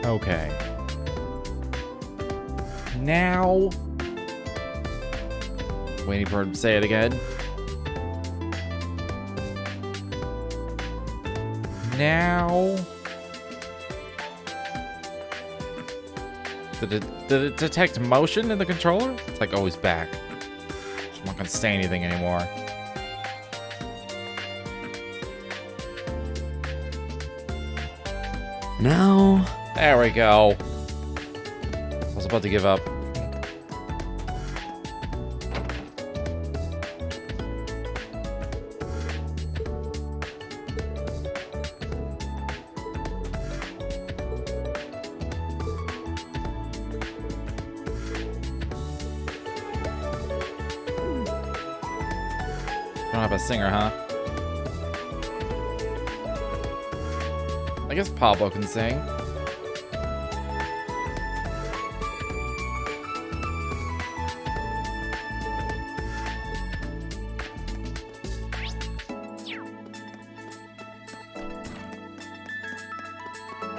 Okay. Now... Waiting for him to say it again. Now... Did it detect motion in the controller? It's like, oh, he's back. I'm not gonna say anything anymore. Now... There we go. I was about to give up. Don't have a singer, huh? I guess Pablo can sing.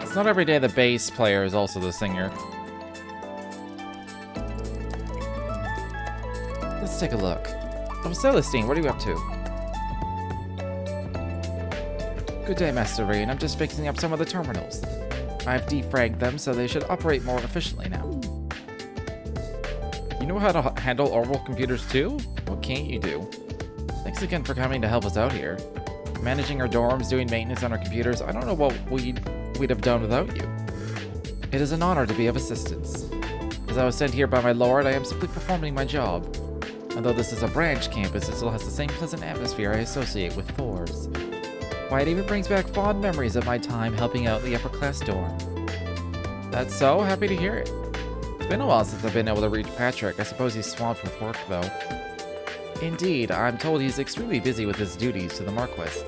It's not every day the bass player is also the singer. Let's take a look. Oh, Celestine, what are you up to? Good day, Master Rean. I'm just fixing up some of the terminals. I've defragged them so they should operate more efficiently now. You know how to handle orbital computers too? What can't you do? Thanks again for coming to help us out here. Managing our dorms, doing maintenance on our computers, I don't know what we'd have done without you. It is an honor to be of assistance. As I was sent here by my lord, I am simply performing my job. Although this is a branch campus, it still has the same pleasant atmosphere I associate with Thor's. Why, it even brings back fond memories of my time helping out the upper-class dorm. That's so happy to hear it. It's been a while since I've been able to reach Patrick. I suppose he's swamped with work, though. Indeed, I'm told he's extremely busy with his duties to the Marquis.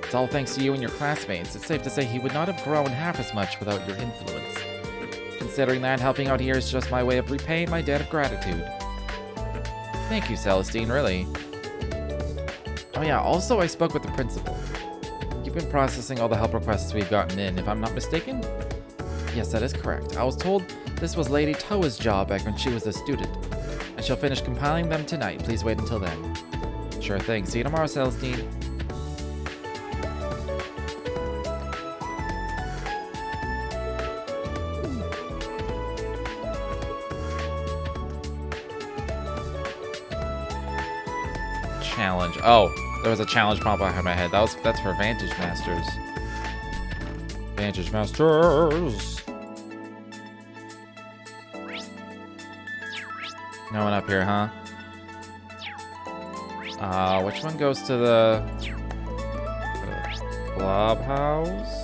It's all thanks to you and your classmates. It's safe to say he would not have grown half as much without your influence. Considering that, helping out here is just my way of repaying my debt of gratitude. Thank you, Celestine, really. Oh yeah, also I spoke with the principal. You've been processing all the help requests we've gotten in, if I'm not mistaken? Yes, that is correct. I was told this was Lady Toa's job back when she was a student. I shall finish compiling them tonight. Please wait until then. Sure thing. See you tomorrow, Celestine. Challenge. Oh, there was a challenge prompt behind my head. That's for Vantage Masters. Vantage Masters. No one up here, huh? Which one goes to the clubhouse?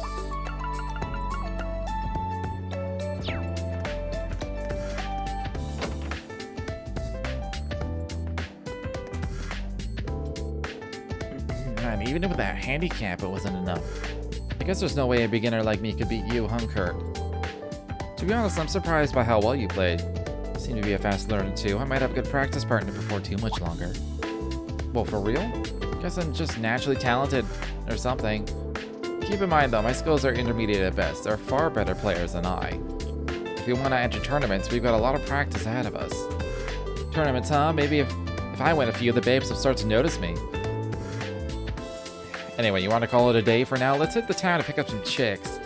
Man, even with that handicap, it wasn't enough. I guess there's no way a beginner like me could beat you, huh, Kurt? To be honest, I'm surprised by how well you played. You seem to be a fast learner too. I might have a good practice partner before too much longer. Well, for real? Guess I'm just naturally talented or something. Keep in mind though, my skills are intermediate at best. There are far better players than I. If you want to enter tournaments, we've got a lot of practice ahead of us. Tournaments, huh? Maybe if I win a few, the babes will start to notice me. Anyway, you want to call it a day for now? Let's hit the town to pick up some chicks.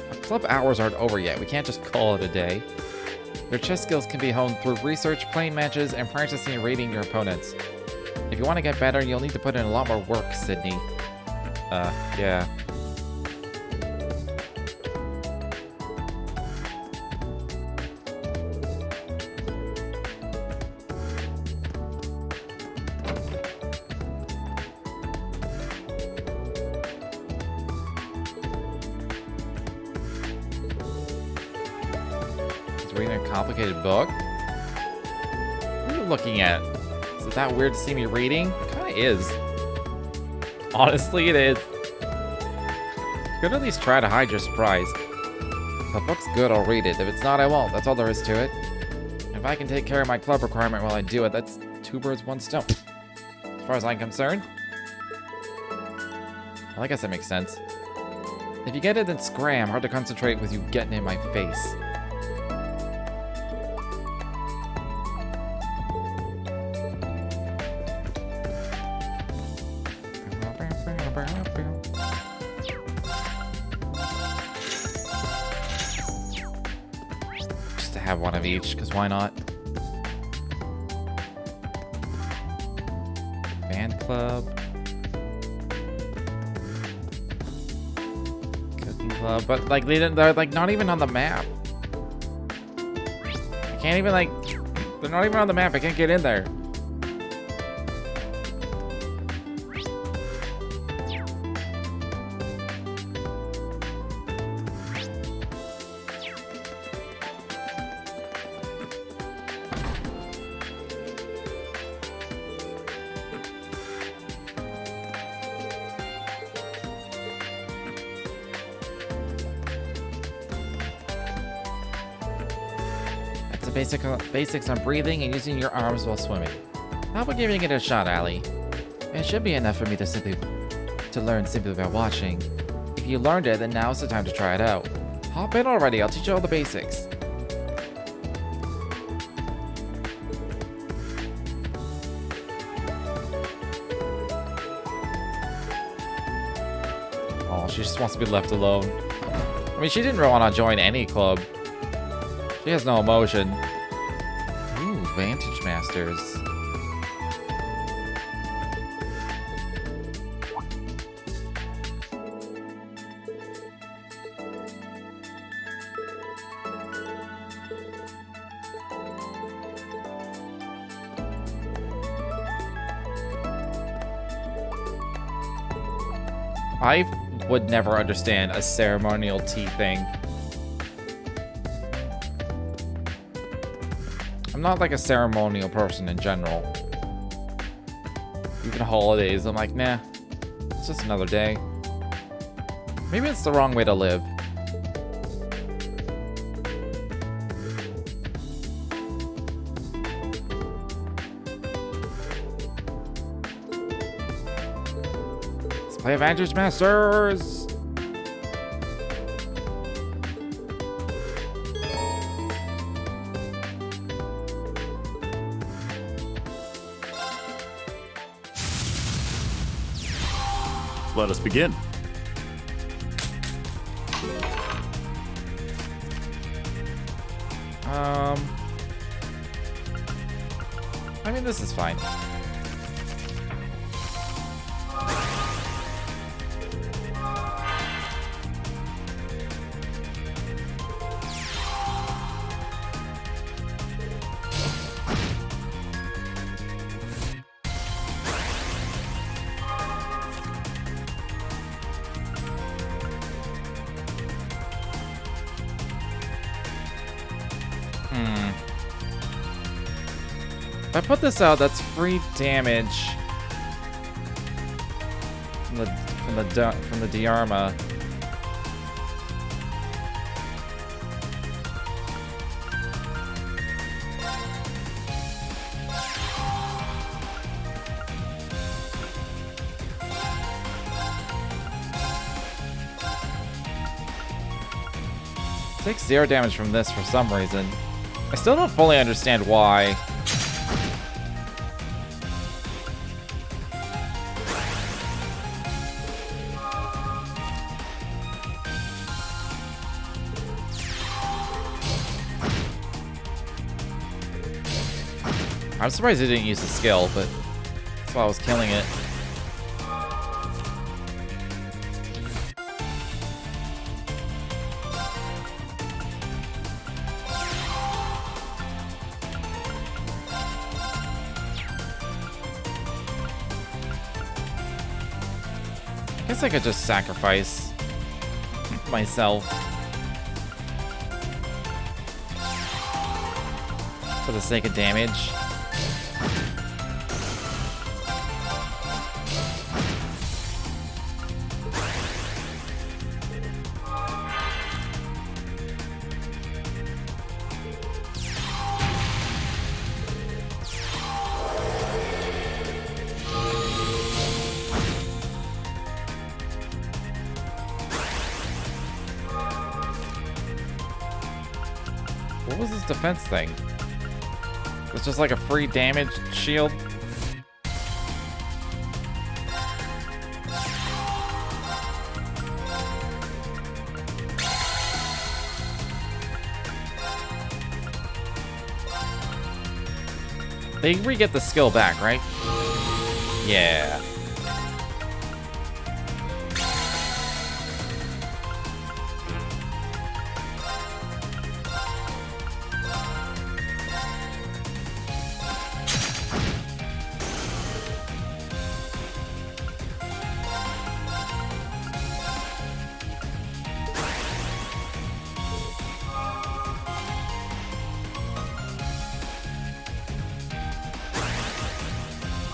Our club hours aren't over yet. We can't just call it a day. Your chess skills can be honed through research, playing matches, and practicing and reading your opponents. If you want to get better, you'll need to put in a lot more work, Sydney. Yeah. Reading a complicated book? What are you looking at? Is it that weird to see me reading? Kinda is. Honestly, it is. You could at least try to hide your surprise. If the book's good, I'll read it. If it's not, I won't. That's all there is to it. If I can take care of my club requirement while I do it, that's 2 birds, 1 stone. As far as I'm concerned. Well, I guess that makes sense. If you get it, then scram. Hard to concentrate with you getting in my face. Just to have one of each, because why not? Band club. Cooking club. But like they're like not even on the map. I can't even like they're not even on the map. I can't get in there. Basics on breathing and using your arms while swimming. How about giving it a shot, Allie? It should be enough for me to learn simply by watching. If you learned it, then now's the time to try it out. Hop in already, I'll teach you all the basics. Oh, she just wants to be left alone. I mean, she didn't really want to join any club. She has no emotion. Ooh, Vantage Masters. I would never understand a ceremonial tea thing. I'm not like a ceremonial person in general. Even holidays, I'm like, nah, it's just another day. Maybe it's the wrong way to live. Let's play Vantage Masters! Let us begin. I mean, this is fine. If I put this out, that's free damage from the Diarma. Takes 0 damage from this for some reason. I still don't fully understand why. I'm surprised he didn't use the skill, but that's why I was killing it. I guess I could just sacrifice myself for the sake of damage. What was this defense thing? It's just like a free damage shield. They re-get the skill back, right? Yeah.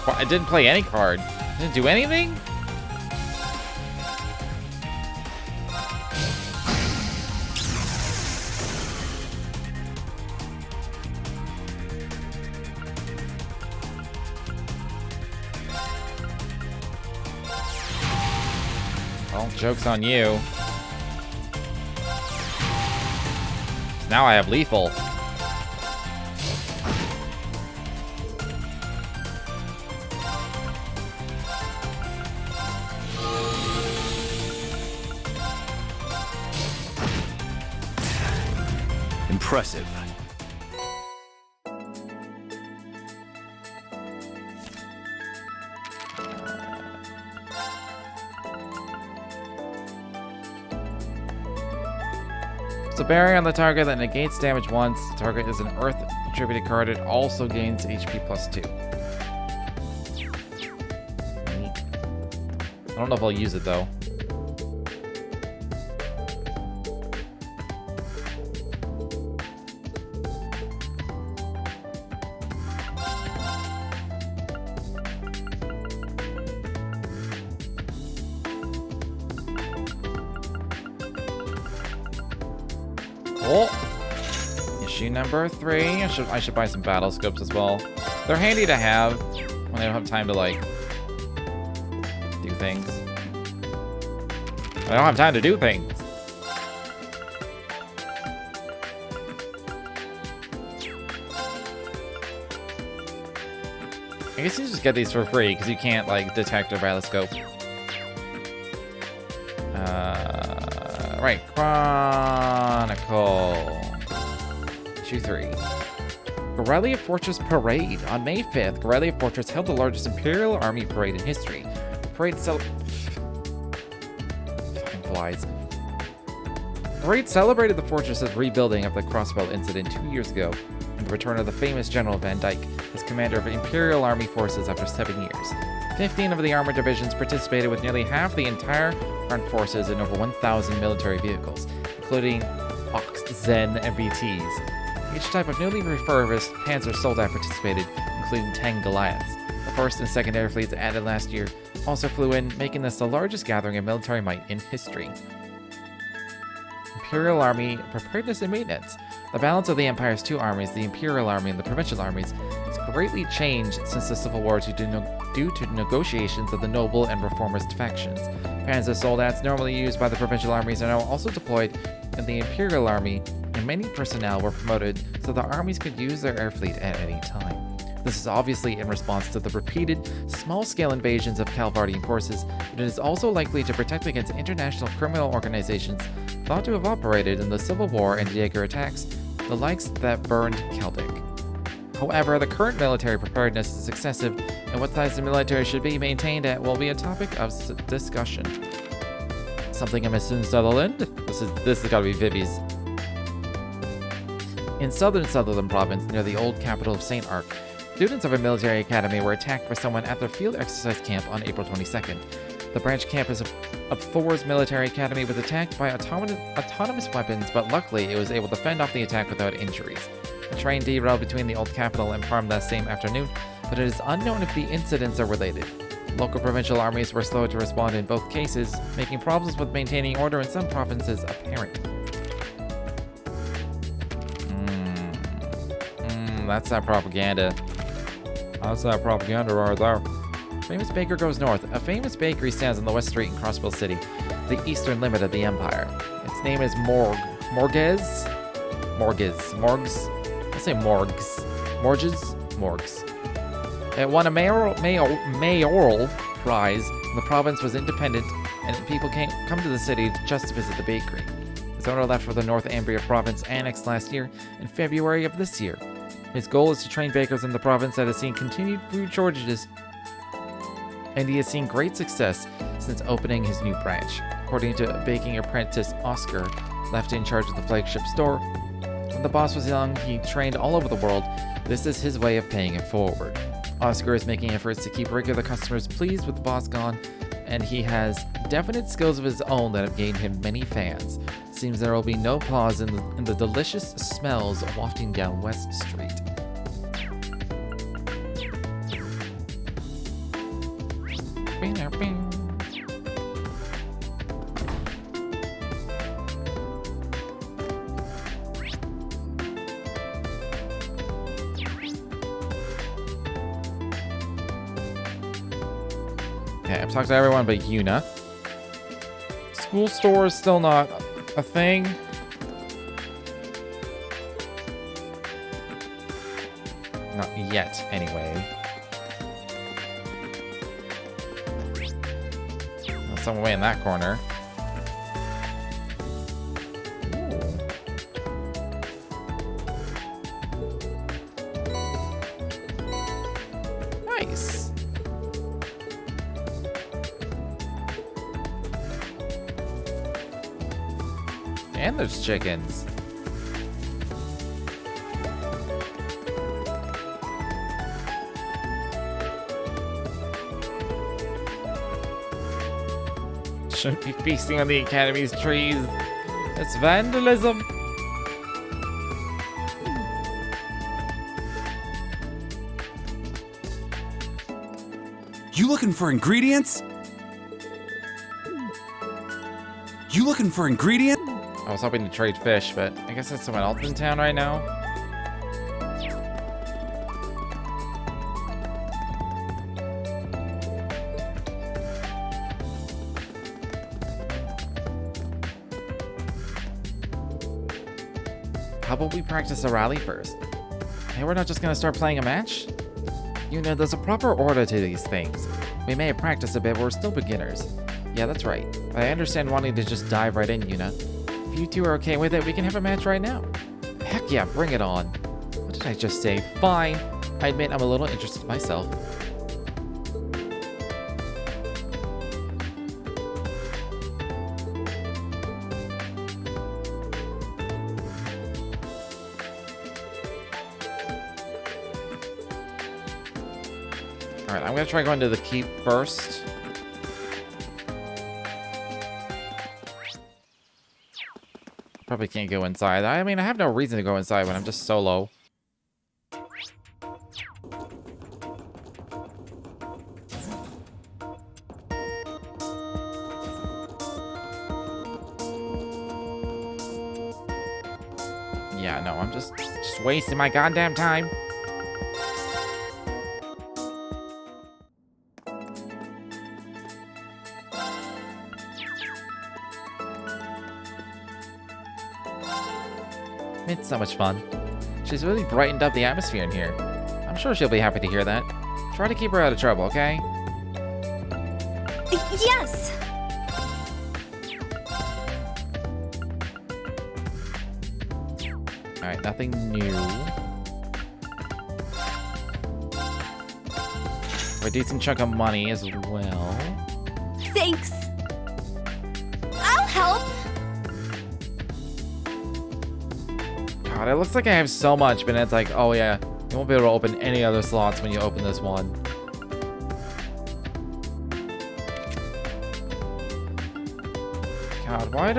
I didn't play any card. Didn't do anything? Well, joke's on you. Now I have lethal. Impressive. It's a berry on the target that negates damage once. The target is an earth attributed card. It also gains HP +2. I don't know if I'll use it though. Oh, issue number 3. I should buy some battle scopes as well. They're handy to have when I don't have time to like do things. I don't have time to do things. I guess you just get these for free because you can't like detect a battle scope. Right, Chronicle. Issue 3. Corellia Fortress Parade. On May 5th, Corellia Fortress held the largest Imperial Army parade in history. The parade celebrated the fortress's rebuilding of the Crossbow incident 2 years ago, and the return of the famous General Van Dyke as commander of Imperial Army forces after 7 years. 15 of the armored divisions participated with nearly half the entire armed forces in over 1,000 military vehicles, including Ox, Zen, and BTs. Each type of newly refurbished Panzer Soldat participated, including 10 Goliaths. The 1st and 2nd Air Fleets added last year also flew in, making this the largest gathering of military might in history. Imperial Army preparedness and maintenance. The balance of the Empire's two armies, the Imperial Army and the Provincial Armies, has greatly changed since the Civil War due to negotiations of the noble and reformist factions. Panzer Soldats normally used by the Provincial Armies are now also deployed in the Imperial Army, and many personnel were promoted so the armies could use their air fleet at any time. This is obviously in response to the repeated, small-scale invasions of Calvardian forces, but it is also likely to protect against international criminal organizations thought to have operated in the Civil War and Jaeger attacks, the likes that burned Celtic. However, the current military preparedness is excessive, and what size the military should be maintained at will be a topic of discussion. Something amiss in Sutherland? This has got to be Vivi's. In southern Sutherland province, near the old capital of St. Arc, students of a military academy were attacked by someone at their field exercise camp on April 22nd. The branch campus of Thor's military academy was attacked by autonomous weapons, but luckily it was able to fend off the attack without injuries. A train derailed between the old capital and farm that same afternoon, but it is unknown if the incidents are related. Local provincial armies were slow to respond in both cases, making problems with maintaining order in some provinces apparent. That's that propaganda. That's that propaganda right there. Famous baker goes north. A famous bakery stands on the West Street in Crossville City, the eastern limit of the Empire. Its name is Morguez. Morgs. I'll say morgs. Morgs. It won a mayoral prize. The province was independent, and people can't come to the city just to visit the bakery. His owner left for the North Ambria province, annexed last year in February of this year. His goal is to train bakers in the province that has seen continued food shortages, and he has seen great success since opening his new branch. According to baking apprentice Oscar, left in charge of the flagship store, when the boss was young, he trained all over the world. This is his way of paying it forward. Oscar is making efforts to keep regular customers pleased with the boss gone, and he has definite skills of his own that have gained him many fans. Seems there will be no pause in the delicious smells wafting down West Street. Okay, I've talked to everyone but Yuna. School store is still not a thing. Not yet, anyway. There's someone way in that corner. Ooh. Nice. And there's chickens. Shouldn't be feasting on the Academy's trees. It's vandalism. You looking for ingredients? You looking for ingredients? I was hoping to trade fish, but I guess there's someone else in town right now. How about we practice a rally first? Hey, we're not just gonna start playing a match? You know, there's a proper order to these things. We may have practiced a bit, but we're still beginners. Yeah, that's right. But I understand wanting to just dive right in, Yuna. If you two are okay with it, we can have a match right now. Heck yeah, bring it on. What did I just say? Fine. I admit I'm a little interested myself. Alright, I'm gonna try going to the keep first. Probably can't go inside. I mean, I have no reason to go inside when I'm just solo. Yeah, no, I'm just wasting my goddamn time. It's so much fun. She's really brightened up the atmosphere in here. I'm sure she'll be happy to hear that. Try to keep her out of trouble, okay? Yes! Alright, nothing new. A decent chunk of money as well. Thanks! I'll help! God, it looks like I have so much, but it's like, oh yeah, you won't be able to open any other slots when you open this one. God, why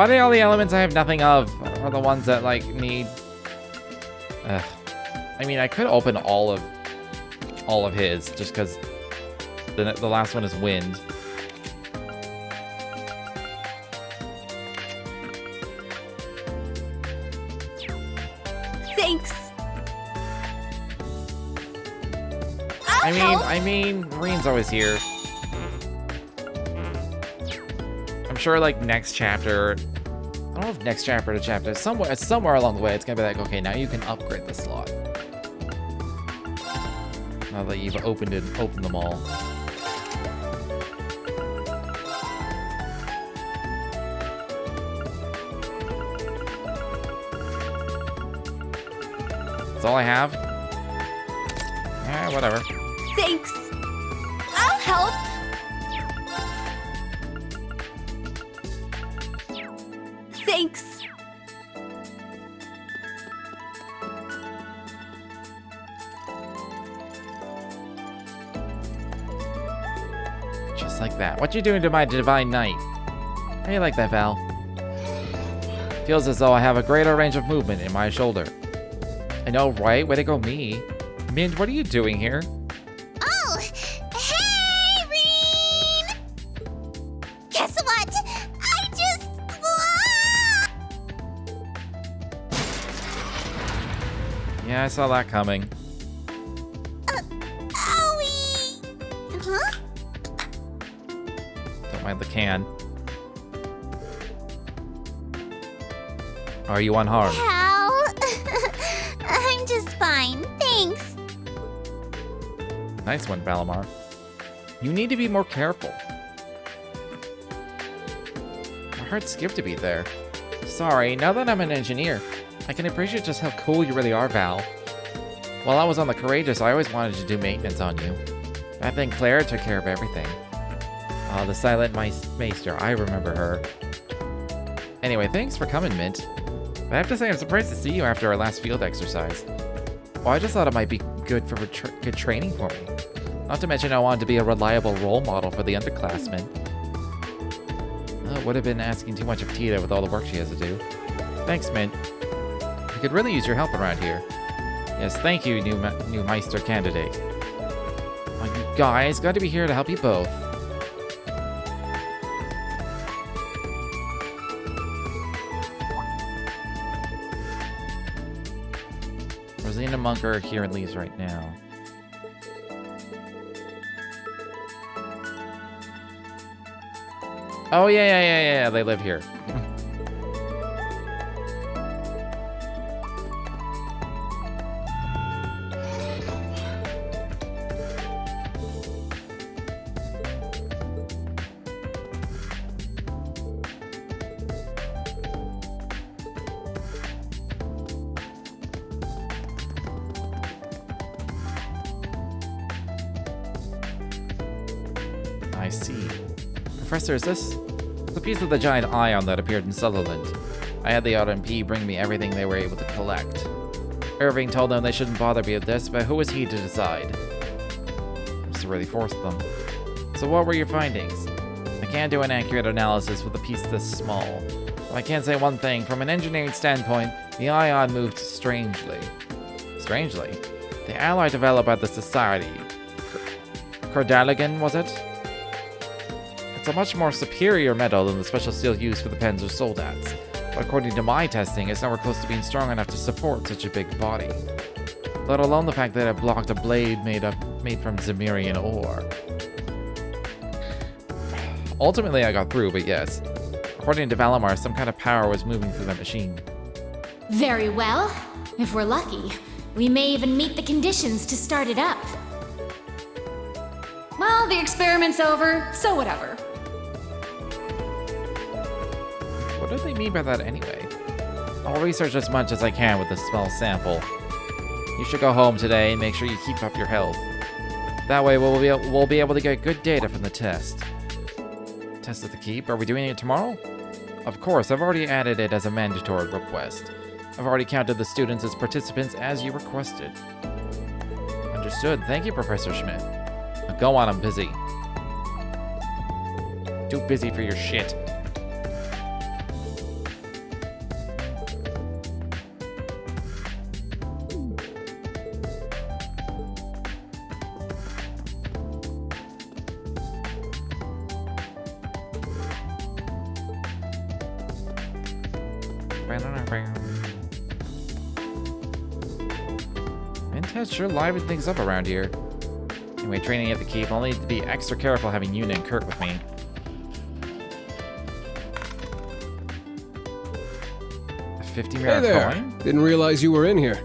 do all the elements I have nothing of are the ones that like need? Ugh. I mean, I could open all of his just because the last one is wind. Thanks. I mean, Rean's always here. I'm sure, like, next chapter, I don't know if next chapter to chapter, somewhere along the way, it's gonna be like, okay, now you can upgrade the slot. Now that you've opened them all. That's all I have. Yeah, whatever. Thanks. I'll help. Thanks. Just like that. What you doing to my divine knight? How do you like that, Val? Feels as though I have a greater range of movement in my shoulder. I know, right? Way to go, me. Mint, what are you doing here? Oh, hey, Rean! Guess what? I just... Yeah, I saw that coming. Owie! Huh? Don't mind the can. Are you unharmed? How? I'm just fine, thanks. Nice one, Valimar. You need to be more careful. My heart skipped a beat there. Sorry, now that I'm an engineer, I can appreciate just how cool you really are, Val. While I was on the Courageous, I always wanted to do maintenance on you. Back then, Claire took care of everything. The Silent Maester, I remember her. Anyway, thanks for coming, Mint. But I have to say, I'm surprised to see you after our last field exercise. Well, I just thought it might be good for good training for me. Not to mention I wanted to be a reliable role model for the underclassmen. Would have been asking too much of Tita with all the work she has to do. Thanks, Mint. We could really use your help around here. Yes, thank you, new Meister candidate. Oh, you guys, got to be here to help you both. Rosina and Monk are here in Leaves right now. Oh, yeah, they live here. I see. Professor, is this the piece of the giant ion that appeared in Sutherland? I had the RMP bring me everything they were able to collect. Irving told them they shouldn't bother me with this, but who was he to decide? Must have really forced them. So what were your findings? I can't do an accurate analysis with a piece this small. But I can say one thing, from an engineering standpoint, the ion moved strangely. Strangely? The alloy developed by the Society. Cordaligan, was it? It's a much more superior metal than the special steel used for the pens or soldats. But according to my testing, it's nowhere close to being strong enough to support such a big body. Let alone the fact that it blocked a blade made from Zemirian ore. Ultimately, I got through, but yes. According to Valimar, some kind of power was moving through the machine. Very well. If we're lucky, we may even meet the conditions to start it up. Well, the experiment's over, so whatever. What do they mean by that anyway? I'll research as much as I can with this small sample. You should go home today and make sure you keep up your health. That way we'll be able to get good data from the test. Test at the keep? Are we doing it tomorrow? Of course, I've already added it as a mandatory request. I've already counted the students as participants as you requested. Understood. Thank you, Professor Schmidt. Now go on, I'm busy. Too busy for your shit. Vintage sure livened things up around here. Anyway, training at the keep, I'll need to be extra careful having Yuna and Kurt with me. 50 Hey merit there! coin? Didn't realize you were in here.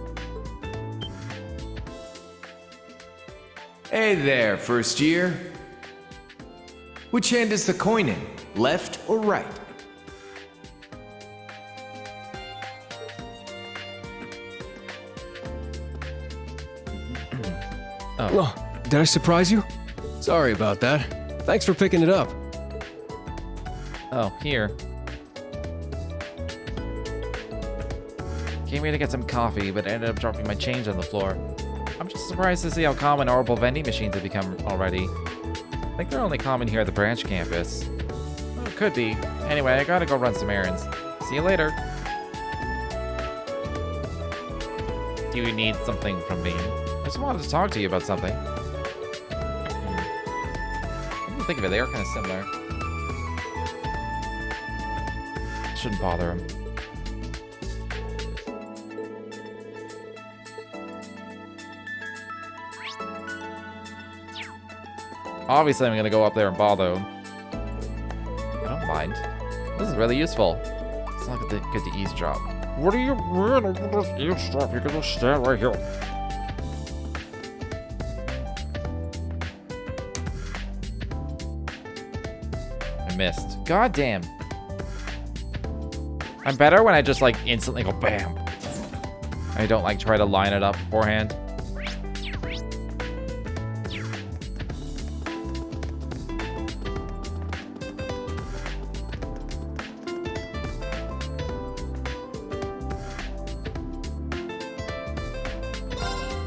Hey there, first year. Which hand is the coin in? Left or right? Oh, did I surprise you? Sorry about that. Thanks for picking it up. Oh, here. Came here to get some coffee, but ended up dropping my change on the floor. I'm just surprised to see how common orbital vending machines have become already. I think they're only common here at the branch campus. Oh, it could be. Anyway, I gotta go run some errands. See you later. Do you need something from me? I just wanted to talk to you about something. What do you think of it? They are kind of similar. Shouldn't bother him. Obviously, I'm gonna go up there and bother him. I don't mind. This is really useful. It's not good to eavesdrop. What do you mean? I'm gonna eavesdrop? You can just stand right here. I missed. God damn. I'm better when I just like instantly go bam. I don't like try to line it up beforehand.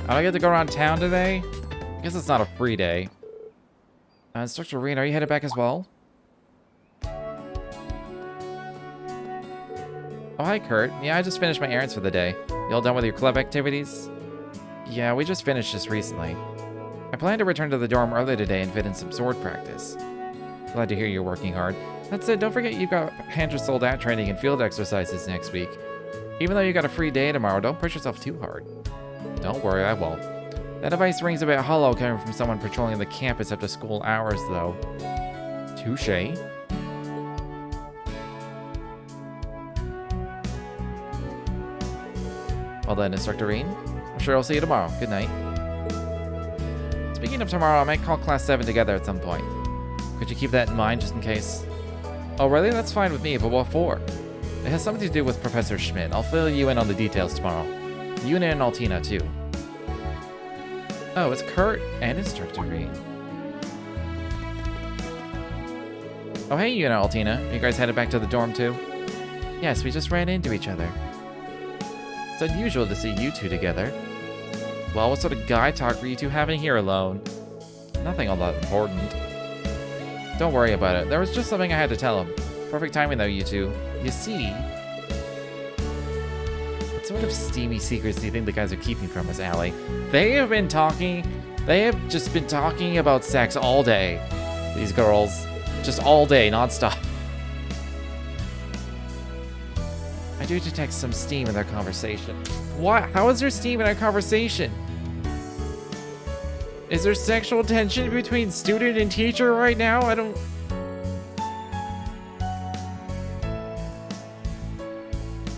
I don't get to go around town today. I guess it's not a free day. Instructor Rean, are you headed back as well? Oh, hi, Kurt. Yeah, I just finished my errands for the day. You all done with your club activities? Yeah, we just finished just recently. I plan to return to the dorm early today and fit in some sword practice. Glad to hear you're working hard. That said, don't forget you've got hand sold out training and field exercises next week. Even though you got a free day tomorrow, don't push yourself too hard. Don't worry, I won't. That device rings a bit hollow coming from someone patrolling the campus after school hours, though. Touché. Well then, Instructor Rean, I'm sure I'll see you tomorrow. Good night. Speaking of tomorrow, I might call Class 7 together at some point. Could you keep that in mind just in case? Oh, really? That's fine with me, but what for? It has something to do with Professor Schmidt. I'll fill you in on the details tomorrow. Yuna and Altina, too. Oh, it's Kurt and Instructor Rean. Oh, hey, Yuna, Altina. You guys headed back to the dorm, too? Yes, we just ran into each other. It's unusual to see you two together. Well, what sort of guy talk were you two having here alone? Nothing all that important. Don't worry about it. There was just something I had to tell him. Perfect timing, though, you two. You see... What sort of steamy secrets do you think the guys are keeping from us, Allie? They have just been talking about sex all day. These girls. Just all day, nonstop. I do detect some steam in their conversation. What? How is there steam in our conversation? Is there sexual tension between student and teacher right now? I don't...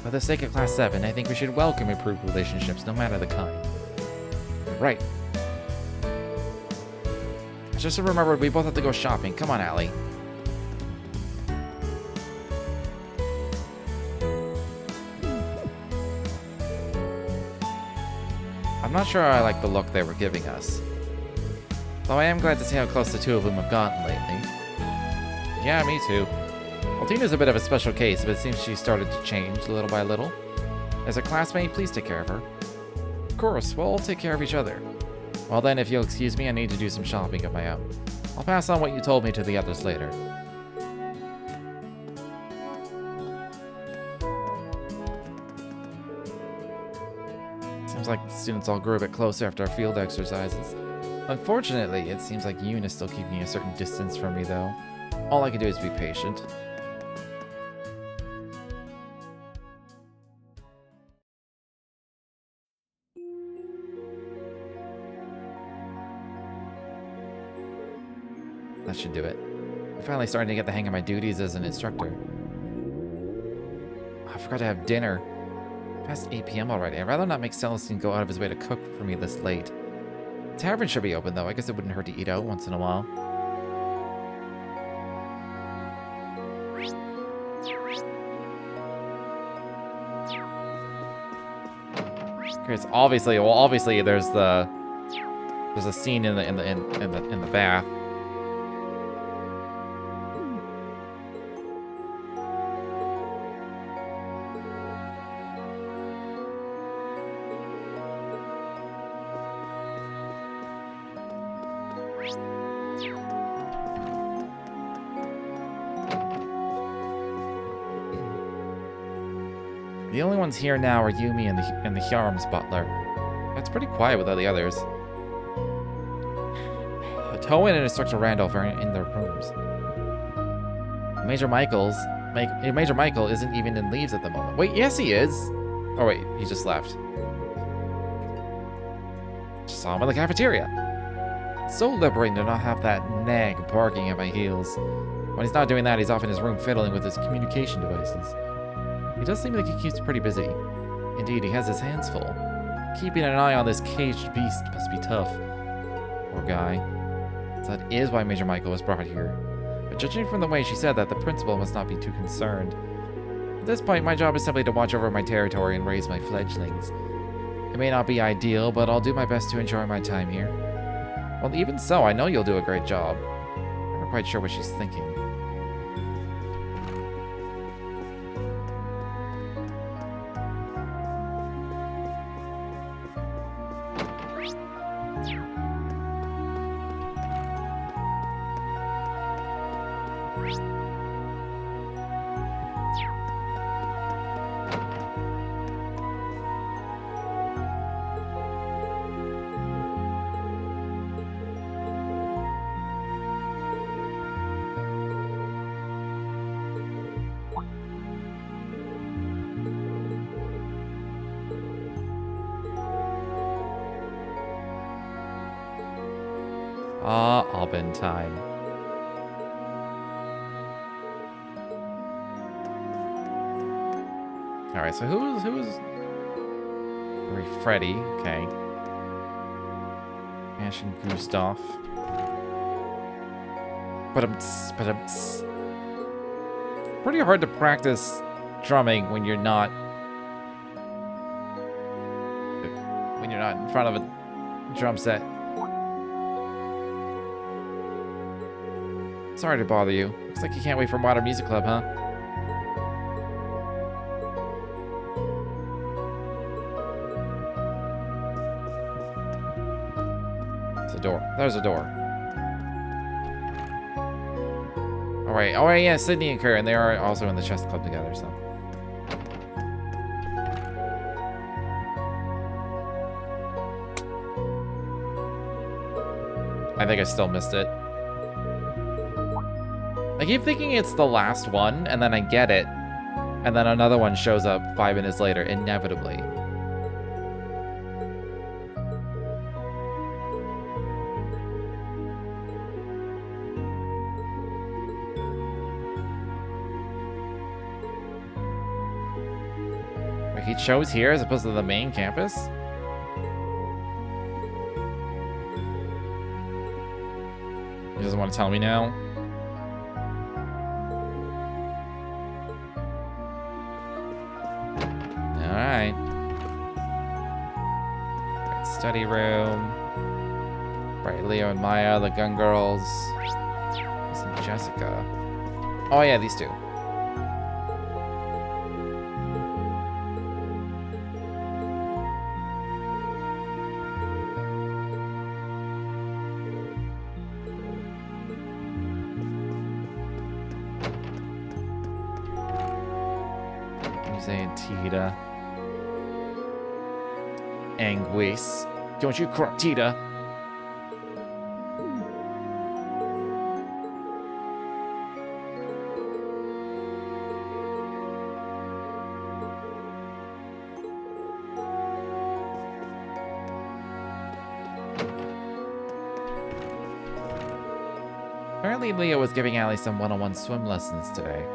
For the sake of Class 7, I think we should welcome improved relationships, no matter the kind. Right. I just remembered we both have to go shopping. Come on, Allie. I'm not sure I like the look they were giving us. Though I am glad to see how close the two of them have gotten lately. Yeah, me too. Altina's a bit of a special case, but it seems she started to change little by little. As a classmate, please take care of her. Of course, we'll all take care of each other. Well then, if you'll excuse me, I need to do some shopping of my own. I'll pass on what you told me to the others later. Seems like the students all grew a bit closer after our field exercises. Unfortunately, it seems like Yoon is still keeping a certain distance from me, though. All I can do is be patient. That should do it. I'm finally starting to get the hang of my duties as an instructor. I forgot to have dinner. Past 8 p.m. already. I'd rather not make Celestine go out of his way to cook for me this late. The tavern should be open, though. I guess it wouldn't hurt to eat out once in a while. Okay, it's obviously there's a scene in the bath. The only ones here now are Yumi and the Hyarim's butler. It's pretty quiet without the others. Toin and Instructor Randolph are in their rooms. Major Michael isn't even in leaves at the moment. Wait, yes he is. Oh wait, he just left. Just saw him in the cafeteria. It's so liberating to not have that nag barking at my heels. When he's not doing that, he's off in his room fiddling with his communication devices. He does seem like he keeps pretty busy. Indeed, he has his hands full. Keeping an eye on this caged beast must be tough. Poor guy. So that is why Major Michael was brought here. But judging from the way she said that, the principal must not be too concerned. At this point, my job is simply to watch over my territory and raise my fledglings. It may not be ideal, but I'll do my best to enjoy my time here. Well, even so, I know you'll do a great job. I'm never quite sure what she's thinking. Ah, Aubin time. Alright, so who's Freddy, okay. Ash and Gustav. But it's pretty hard to practice drumming when you're not in front of a drum set. Sorry to bother you. Looks like you can't wait for Modern Music Club, huh? It's a door. There's a door. Alright. Oh, yeah, Sydney and Karen. They are also in the chess club together, so. I think I still missed it. I keep thinking it's the last one, and then I get it. And then another one shows up 5 minutes later, inevitably. Wait, he chose here as opposed to the main campus? He doesn't want to tell me now? Alright. Study room. Right, Leo and Maya, the gun girls. And Jessica. Oh yeah, these two. Tita. Anguis. Don't you cry, Tita. Apparently Leo was giving Allie some one-on-one swim lessons today.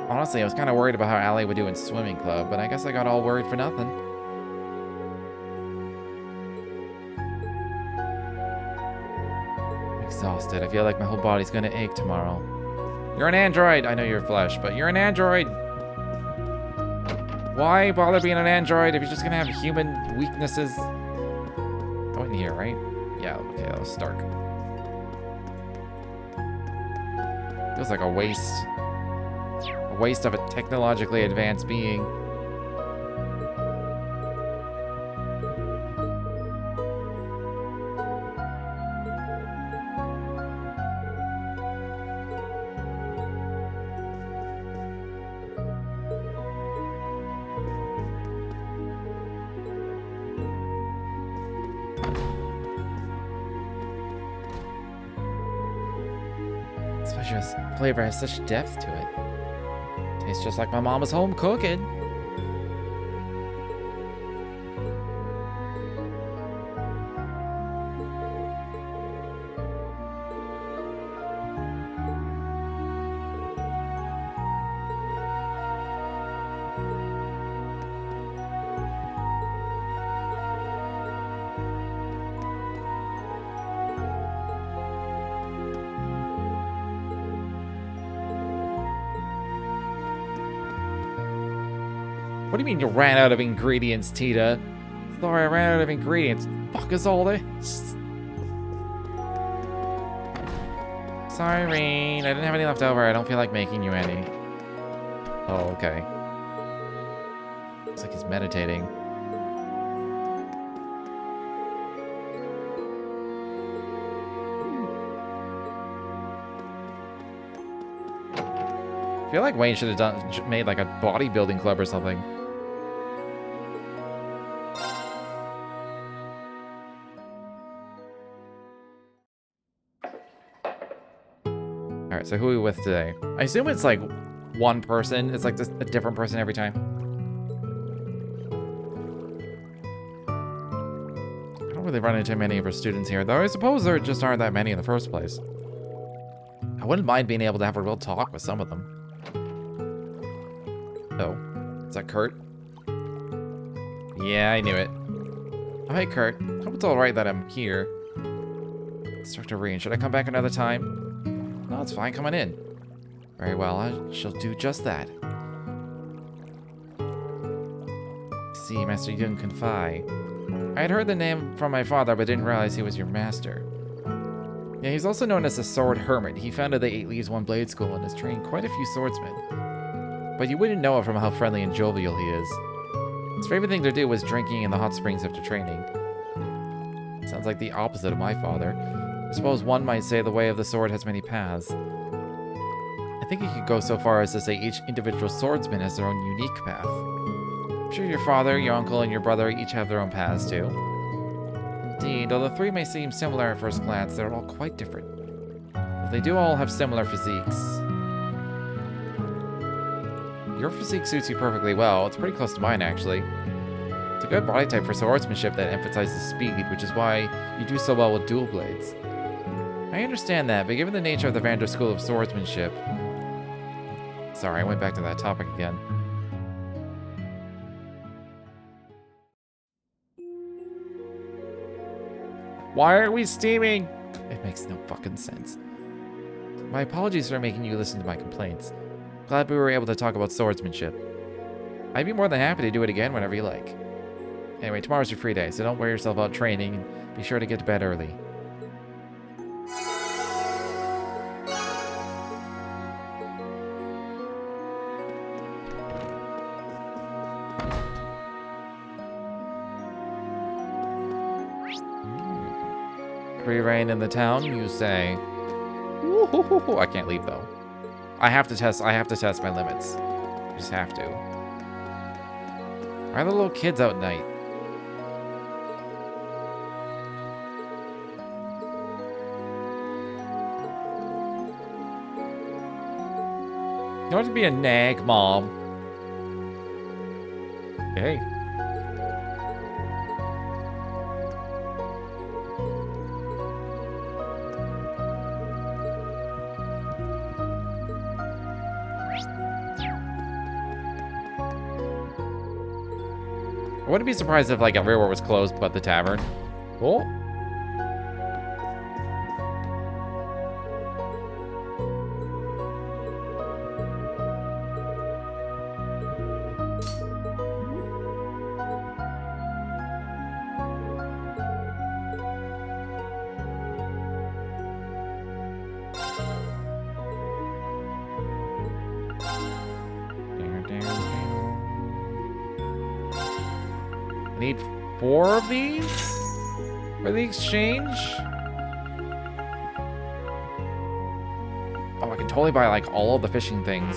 Honestly, I was kind of worried about how Allie would do in swimming club, but I guess I got all worried for nothing. I'm exhausted. I feel like my whole body's gonna ache tomorrow. You're an android! I know you're flesh, but you're an android! Why bother being an android if you're just gonna have human weaknesses? I went in here, right? Yeah, okay, that was Stark. Feels like a waste. A waste of a technologically advanced being. This flavor has such depth to it. Tastes just like my mama's home cooking. What do you mean you ran out of ingredients, Tita? Sorry, I ran out of ingredients. Fuck is all this? Sorry, Rean. I didn't have any left over. I don't feel like making you any. Oh, okay. Looks like he's meditating. I feel like Wayne should have made like a bodybuilding club or something. Alright, so who are we with today? I assume it's like one person. It's like just a different person every time. I don't really run into many of our students here, though I suppose there just aren't that many in the first place. I wouldn't mind being able to have a real talk with some of them. Oh, is that Kurt? Yeah, I knew it. Oh, hey, Kurt. Hope it's alright that I'm here. Instructor Rean, should I come back another time? No, it's fine. Come on in. Very well. I shall do just that. See, Master Yun Kunfai. I had heard the name from my father, but didn't realize he was your master. Yeah, he's also known as the Sword Hermit. He founded the 8 Leaves 1 Blade School and has trained quite a few swordsmen. But you wouldn't know it from how friendly and jovial he is. His favorite thing to do was drinking in the hot springs after training. Sounds like the opposite of my father. I suppose one might say the way of the sword has many paths. I think you could go so far as to say each individual swordsman has their own unique path. I'm sure your father, your uncle, and your brother each have their own paths too. Indeed, though the 3 may seem similar at first glance, they're all quite different. But they do all have similar physiques. Your physique suits you perfectly well. It's pretty close to mine, actually. It's a good body type for swordsmanship that emphasizes speed, which is why you do so well with dual blades. I understand that, but given the nature of the Vander School of Swordsmanship... Sorry, I went back to that topic again. Why are we steaming? It makes no fucking sense. My apologies for making you listen to my complaints. Glad we were able to talk about swordsmanship. I'd be more than happy to do it again whenever you like. Anyway, tomorrow's your free day, so don't wear yourself out training, and be sure to get to bed early. Free reign in the town, you say? Ooh, I can't leave though. I have to test my limits. I just have to. Why are the little kids out at night? You want to be a nag, Mom? Hey. I wouldn't be surprised if like everywhere was closed but the tavern. Cool. Need 4 of these for the exchange. Oh, I can totally buy like all of the fishing things.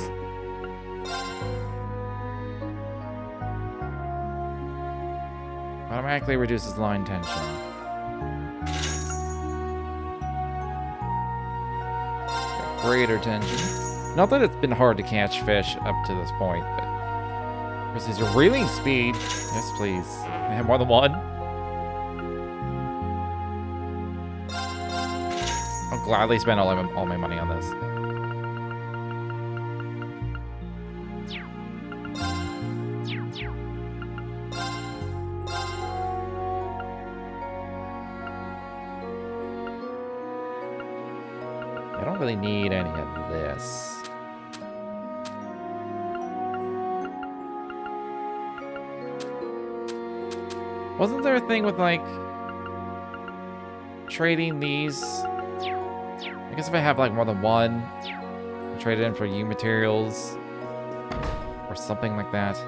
Automatically reduces line tension. Greater tension. Not that it's been hard to catch fish up to this point, but versus your reeling speed. Yes, please. I have more than one. I'll gladly spend all my money on this. I don't really need any of this. Wasn't there a thing with, like, trading these? I guess if I have, like, more than one, I trade it in for U materials or something like that.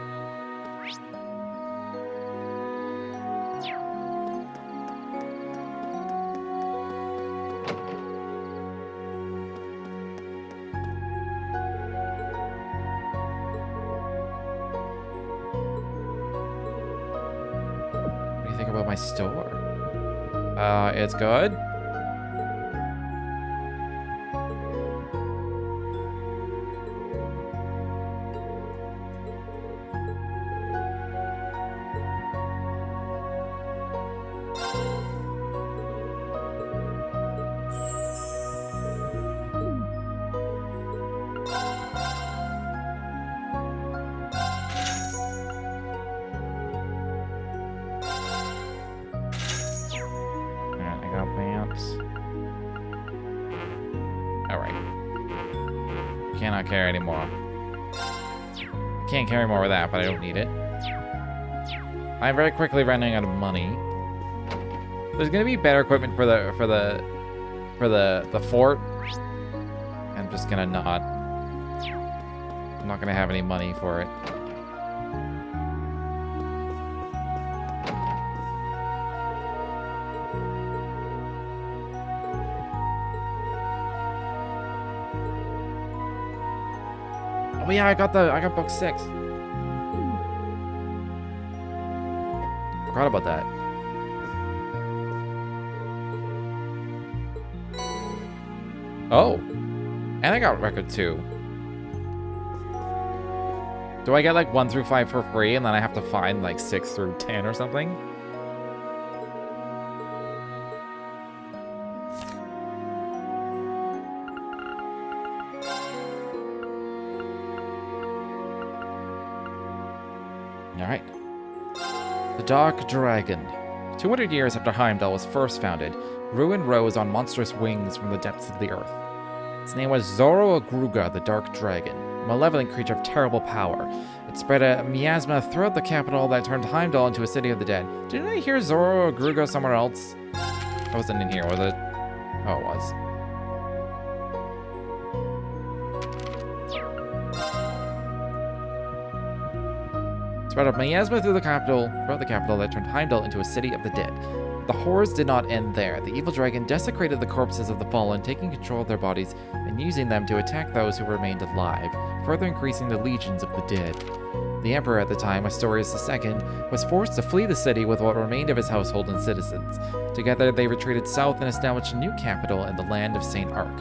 About my store. It's good. Cannot carry anymore. I can't carry more of that, but I don't need it. I'm very quickly running out of money. There's gonna be better equipment for the fort. I'm just gonna not. I'm not gonna have any money for it. Oh yeah, I got book 6. Forgot about that. Oh, and I got record 2. Do I get like 1 through 5 for free, and then I have to find like 6 through 10 or something? Alright. The Dark Dragon. 200 years after Heimdall was first founded, Ruin rose on monstrous wings from the depths of the earth. Its name was Zoroagruga, the Dark Dragon, a malevolent creature of terrible power. It spread a miasma throughout the capital that turned Heimdall into a city of the dead. Didn't I hear Zoroagruga somewhere else? That wasn't in here, was it? Oh, it was. Spread a miasma throughout the capital that turned Heimdall into a city of the dead. The horrors did not end there. The evil dragon desecrated the corpses of the fallen, taking control of their bodies and using them to attack those who remained alive, further increasing the legions of the dead. The emperor at the time, Astorius II, was forced to flee the city with what remained of his household and citizens. Together, they retreated south and established a new capital in the land of St. Arc.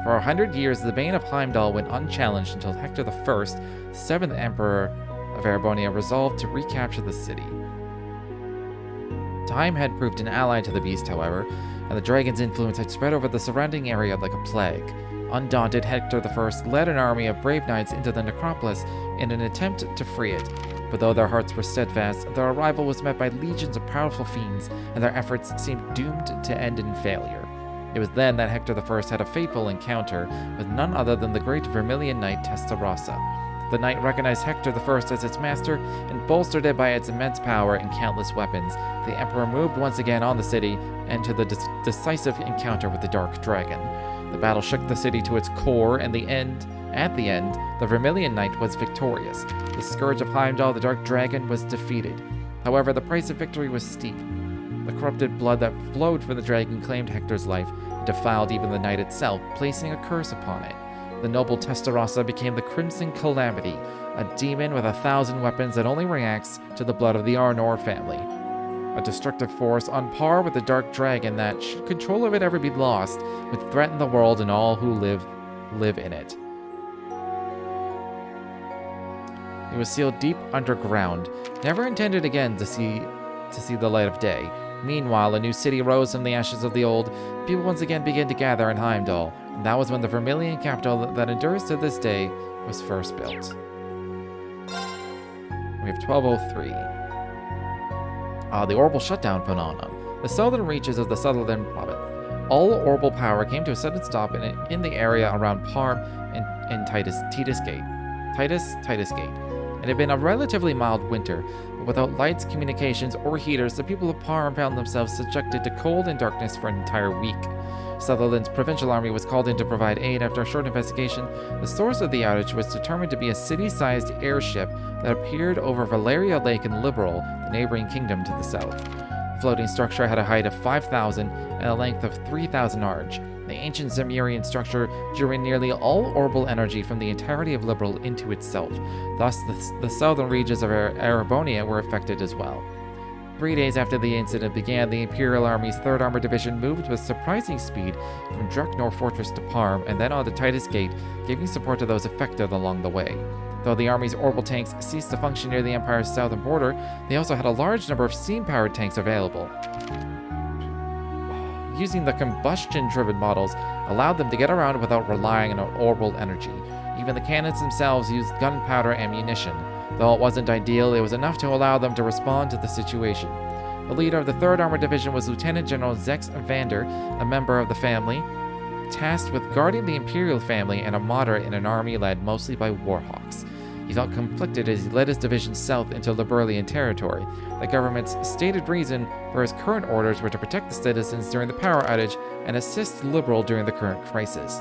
For 100 years, the bane of Heimdall went unchallenged until Hector I, 7th emperor of Erebonia, resolved to recapture the city. Time had proved an ally to the beast, however, and the dragon's influence had spread over the surrounding area like a plague. Undaunted, Hector I led an army of brave knights into the necropolis in an attempt to free it. But though their hearts were steadfast, their arrival was met by legions of powerful fiends, and their efforts seemed doomed to end in failure. It was then that Hector I had a fateful encounter with none other than the great Vermilion Knight Testarossa. The knight recognized Hector I as its master and bolstered it by its immense power and countless weapons. The Emperor moved once again on the city and to the decisive encounter with the Dark Dragon. The battle shook the city to its core, and at the end, the Vermilion Knight was victorious. The Scourge of Heimdall, the Dark Dragon, was defeated. However, the price of victory was steep. The corrupted blood that flowed from the dragon claimed Hector's life and defiled even the knight itself, placing a curse upon it. The noble Testarossa became the Crimson Calamity, a demon with 1,000 weapons that only reacts to the blood of the Arnor family. A destructive force on par with the Dark Dragon that, should control of it ever be lost, would threaten the world and all who live in it. It was sealed deep underground, never intended again to see the light of day. Meanwhile, a new city rose from the ashes of the old. People once again began to gather in Heimdall, and that was when the Vermilion capital that endures to this day was first built. We have 1203. The orbital shutdown phenomenon. The southern reaches of the Sutherland province. All orbital power came to a sudden stop in the area around Parm and Titus Gate. Titus Gate. It had been a relatively mild winter, but without lights, communications, or heaters, the people of Parm found themselves subjected to cold and darkness for an entire week. Sutherland's provincial army was called in to provide aid. After a short investigation, the source of the outage was determined to be a city-sized airship that appeared over Valeria Lake in Liberal, the neighboring kingdom to the south. The floating structure had a height of 5,000 and a length of 3,000 arch. The ancient Zemurian structure drew in nearly all orbital energy from the entirety of Liberal into itself. Thus, the southern regions of Erebonia were affected as well. 3 days after the incident began, the Imperial Army's 3rd Armored Division moved with surprising speed from Dreknor Fortress to Parm and then on to Titus Gate, giving support to those affected along the way. Though the Army's orbital tanks ceased to function near the Empire's southern border, they also had a large number of steam-powered tanks available. Using the combustion-driven models allowed them to get around without relying on orbital energy. Even the cannons themselves used gunpowder ammunition. Though it wasn't ideal, it was enough to allow them to respond to the situation. The leader of the 3rd Armored Division was Lieutenant General Zex Vander, a member of the family, tasked with guarding the Imperial family and a moderate in an army led mostly by warhawks. He felt conflicted as he led his division south into Liberalian territory. The government's stated reason for his current orders were to protect the citizens during the power outage and assist Liberal during the current crisis.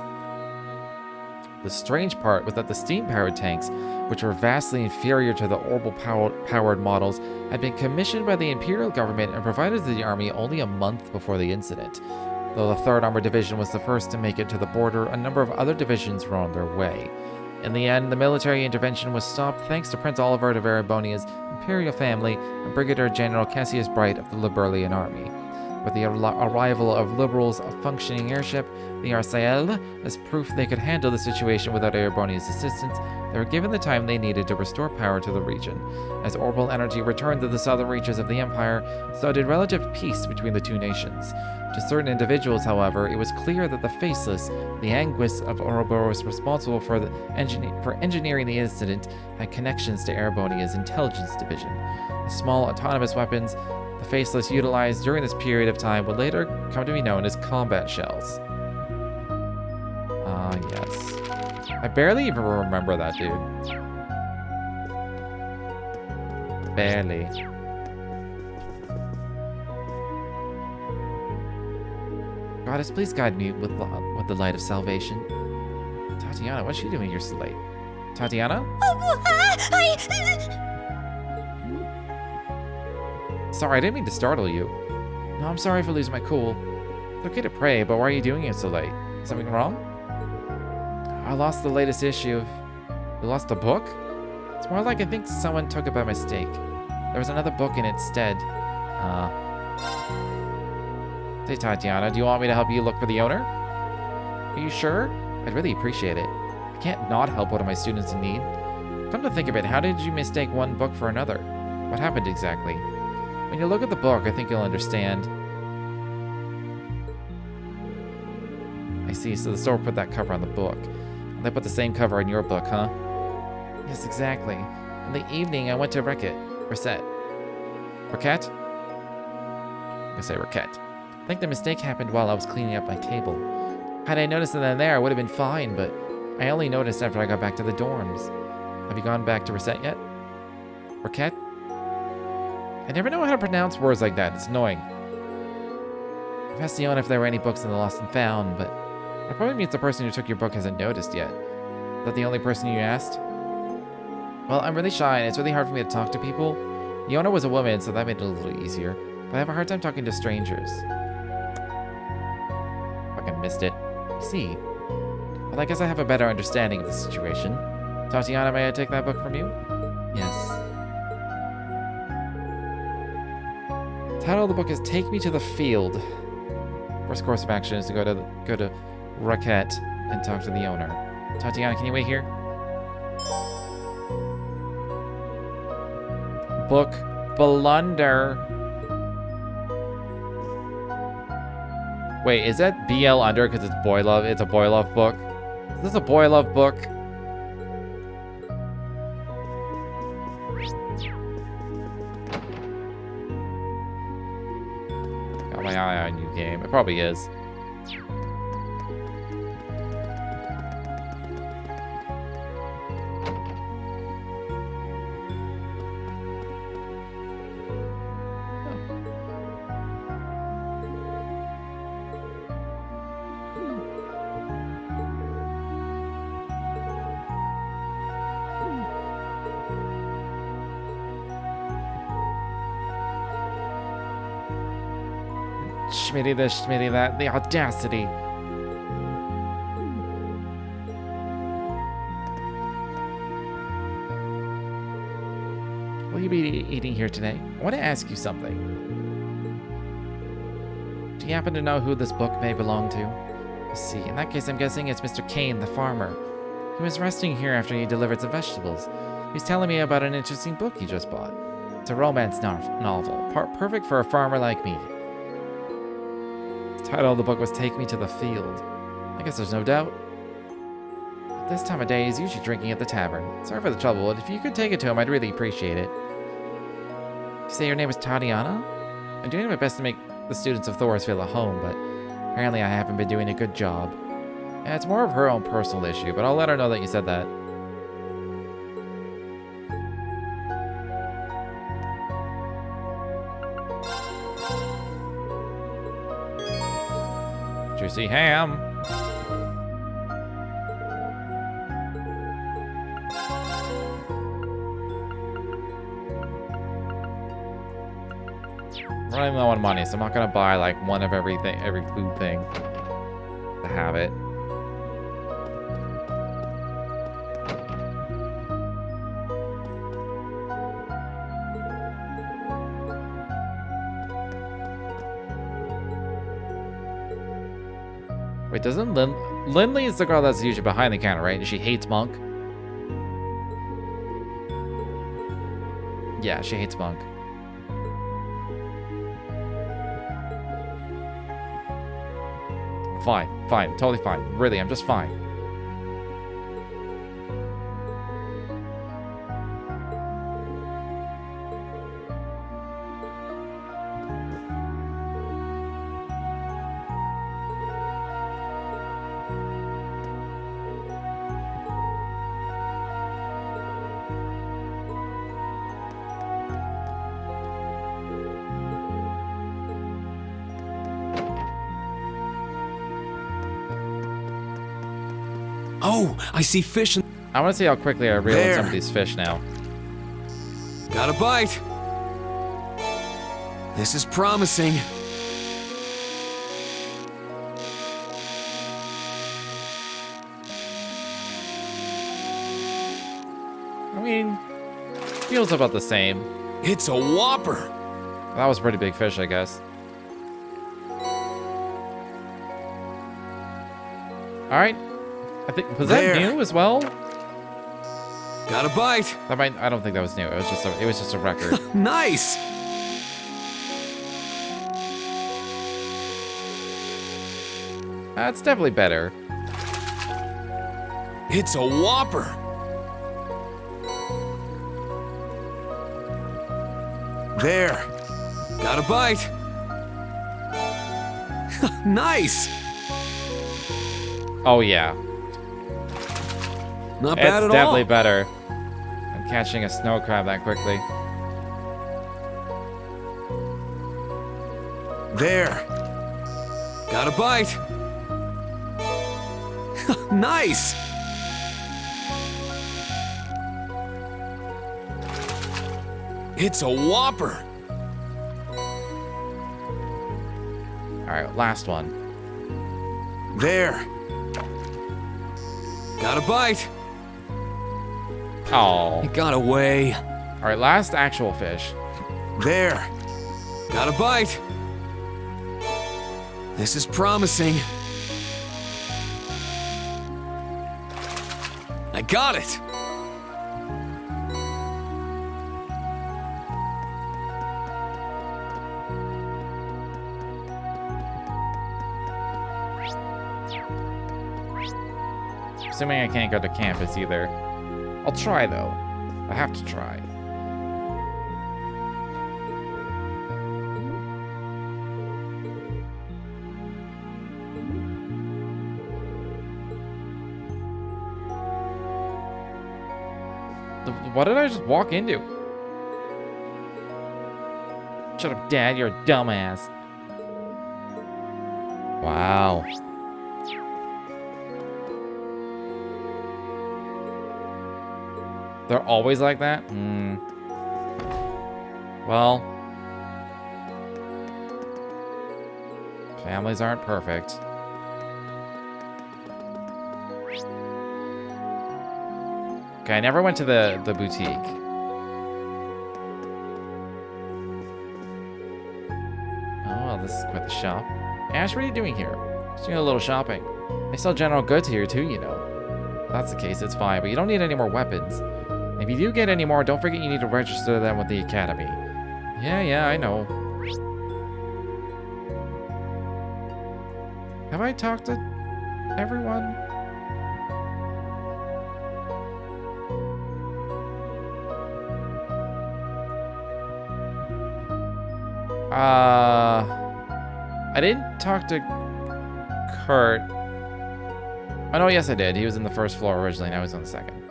The strange part was that the steam-powered tanks, which were vastly inferior to the orbital-powered models, had been commissioned by the Imperial government and provided to the army only a month before the incident. Though the 3rd Armored Division was the first to make it to the border, a number of other divisions were on their way. In the end, the military intervention was stopped thanks to Prince Oliver of Erebonia's imperial family and Brigadier General Cassius Bright of the Liberalian army. With the arrival of Liberal's functioning airship, the Arsael, as proof they could handle the situation without Erebonia's assistance, they were given the time they needed to restore power to the region. As orbital energy returned to the southern reaches of the Empire, so did relative peace between the two nations. To certain individuals, however, it was clear that the Faceless, the Anguis of Ouroboros responsible for engineering the incident, had connections to Erebonia's intelligence division. The small autonomous weapons the Faceless utilized during this period of time would later come to be known as combat shells. Yes. I barely even remember that, dude. Barely. Goddess, please guide me with the light of salvation. Tatiana, what's she doing here so late? Tatiana? Sorry, I didn't mean to startle you. No, I'm sorry for losing my cool. It's okay to pray, but why are you doing it so late? Something wrong? I lost the latest issue. You lost a book? It's more like I think someone took it by mistake. There was another book in its stead. Hey, Tatiana, do you want me to help you look for the owner? Are you sure? I'd really appreciate it. I can't not help one of my students in need. Come to think of it, how did you mistake one book for another? What happened exactly? When you look at the book, I think you'll understand. I see, so the store put that cover on the book. They put the same cover on your book, huh? Yes, exactly. In the evening, I went to Reset. Raquette? I'm gonna say Raquette. I think the mistake happened while I was cleaning up my table. Had I noticed it then there, I would have been fine, but I only noticed after I got back to the dorms. Have you gone back to Reset yet? Raquette? I never know how to pronounce words like that. It's annoying. I've asked Dion if there were any books in the Lost and Found, but that probably means the person who took your book hasn't noticed yet. Is that the only person you asked? Well, I'm really shy, and it's really hard for me to talk to people. Yona was a woman, so that made it a little easier. But I have a hard time talking to strangers. Fucking missed it. I see. Well, I guess I have a better understanding of the situation. Tatiana, may I take that book from you? Yes. The title of the book is Take Me to the Field. First course of action is to go to Raquette and talk to the owner. Tatiana, can you wait here? Book Blunder. Wait, is that BL under because it's boy love? It's a boy love book. Is this a boy love book? Got my eye on you, game. It probably is. Schmitty this, schmitty that. The audacity. Will you be eating here today? I want to ask you something. Do you happen to know who this book may belong to? I see. In that case, I'm guessing it's Mr. Kane, the farmer. He was resting here after he delivered some vegetables. He's telling me about an interesting book he just bought. It's a romance novel, perfect for a farmer like me. The title of the book was Take Me to the Field. I guess there's no doubt. At this time of day, he's usually drinking at the tavern. Sorry for the trouble, but if you could take it to him, I'd really appreciate it. You say your name is Tatiana? I'm doing my best to make the students of Thoris feel at home, but apparently I haven't been doing a good job. Yeah, it's more of her own personal issue, but I'll let her know that you said that. Juicy ham. I'm running low on money, so I'm not gonna buy like one of everything, every food thing to have it. Wait, doesn't Lindley is the girl that's usually behind the counter, right? And she hates Monk. Yeah, she hates Monk. Fine, fine, totally fine. Really, I'm just fine. Oh, I see fish. I want to see how quickly I reel in There. some of these fish now. Got a bite. This is promising. I mean, feels about the same. It's a whopper. That was a pretty big fish, I guess. All right. I think was There. that new as well? Got a bite. That might. I don't think that was new. It was just a record. Nice. That's definitely better. It's a whopper. There. Got a bite. Nice. Oh yeah, Not it's bad at definitely all. better than catching a snow crab that quickly. There. Got a bite. Nice. It's a whopper. All right, last one. There. Got a bite. Oh. It got away. All right, last actual fish. There. Got a bite. This is promising. I got it. Assuming I can't go to campus either. I'll try though. I have to try. What did I just walk into? Shut up, Dad, you're a dumbass. Wow. They're always like that? Well. Families aren't perfect. Okay, I never went to the boutique. Oh, well, this is quite the shop. Ash, what are you doing here? Just doing a little shopping. They sell general goods here too, you know. If that's the case, it's fine, but you don't need any more weapons. If you do get any more, don't forget you need to register them with the academy. Yeah, I know. Have I talked to everyone? I didn't talk to Kurt. Oh no, yes I did. He was in the first floor originally, now he's on the second.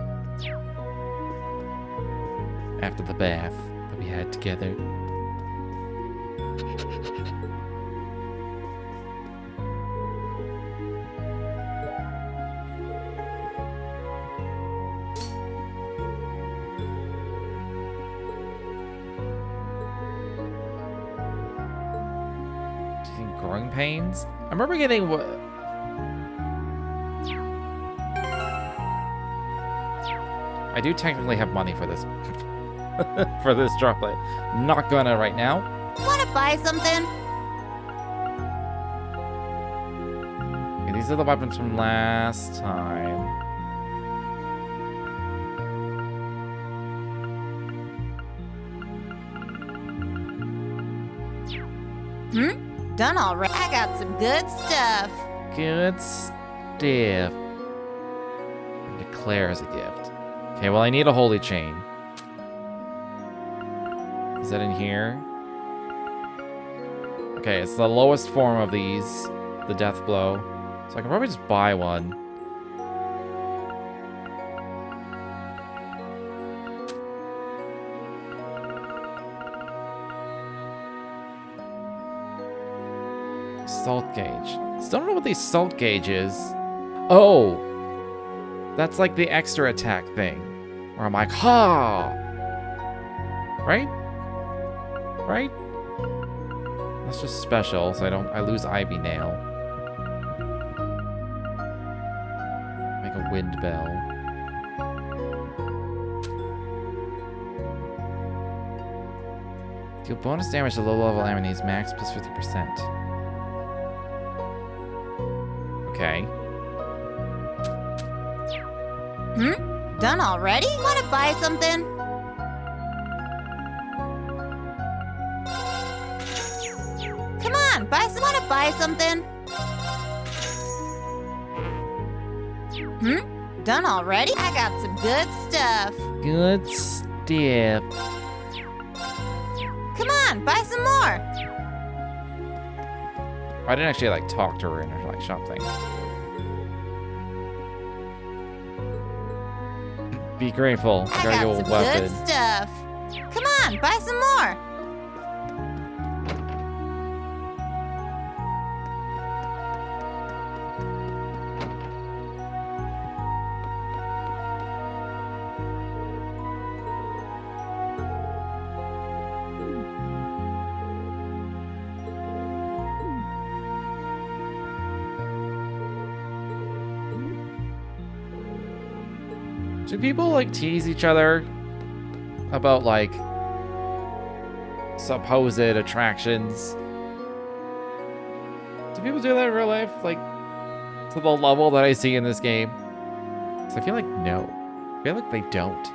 After the bath that we had together. Growing pains? I remember getting what? I do technically have money for this. For this droplet. Not gonna right now. Wanna buy something? Okay, these are the weapons from last time. Done already. I got some good stuff. Good stuff. Declare as a gift. Okay, well I need a holy chain. Is that in here? Okay, it's the lowest form of these. The death blow. So I can probably just buy one. Salt gauge. Still don't know what the salt gauge is. Oh! That's like the extra attack thing. Where I'm like, ha! Right? Right? That's just special, so I lose Ivy Nail. Make a wind bell. Deal bonus damage to low-level enemies, max plus 50%. Okay. Done already? Wanna buy something? Come on, wanna buy something? Done already? I got some good stuff. Good stuff. Come on, buy some more. I didn't actually like talk to her in her like shop thing. Be grateful. I Got got your some weapon. good stuff. Come on, buy some more. Do people like tease each other about like supposed attractions? Do people do that in real life? Like to the level that I see in this game? 'Cause I feel like no. I feel like they don't.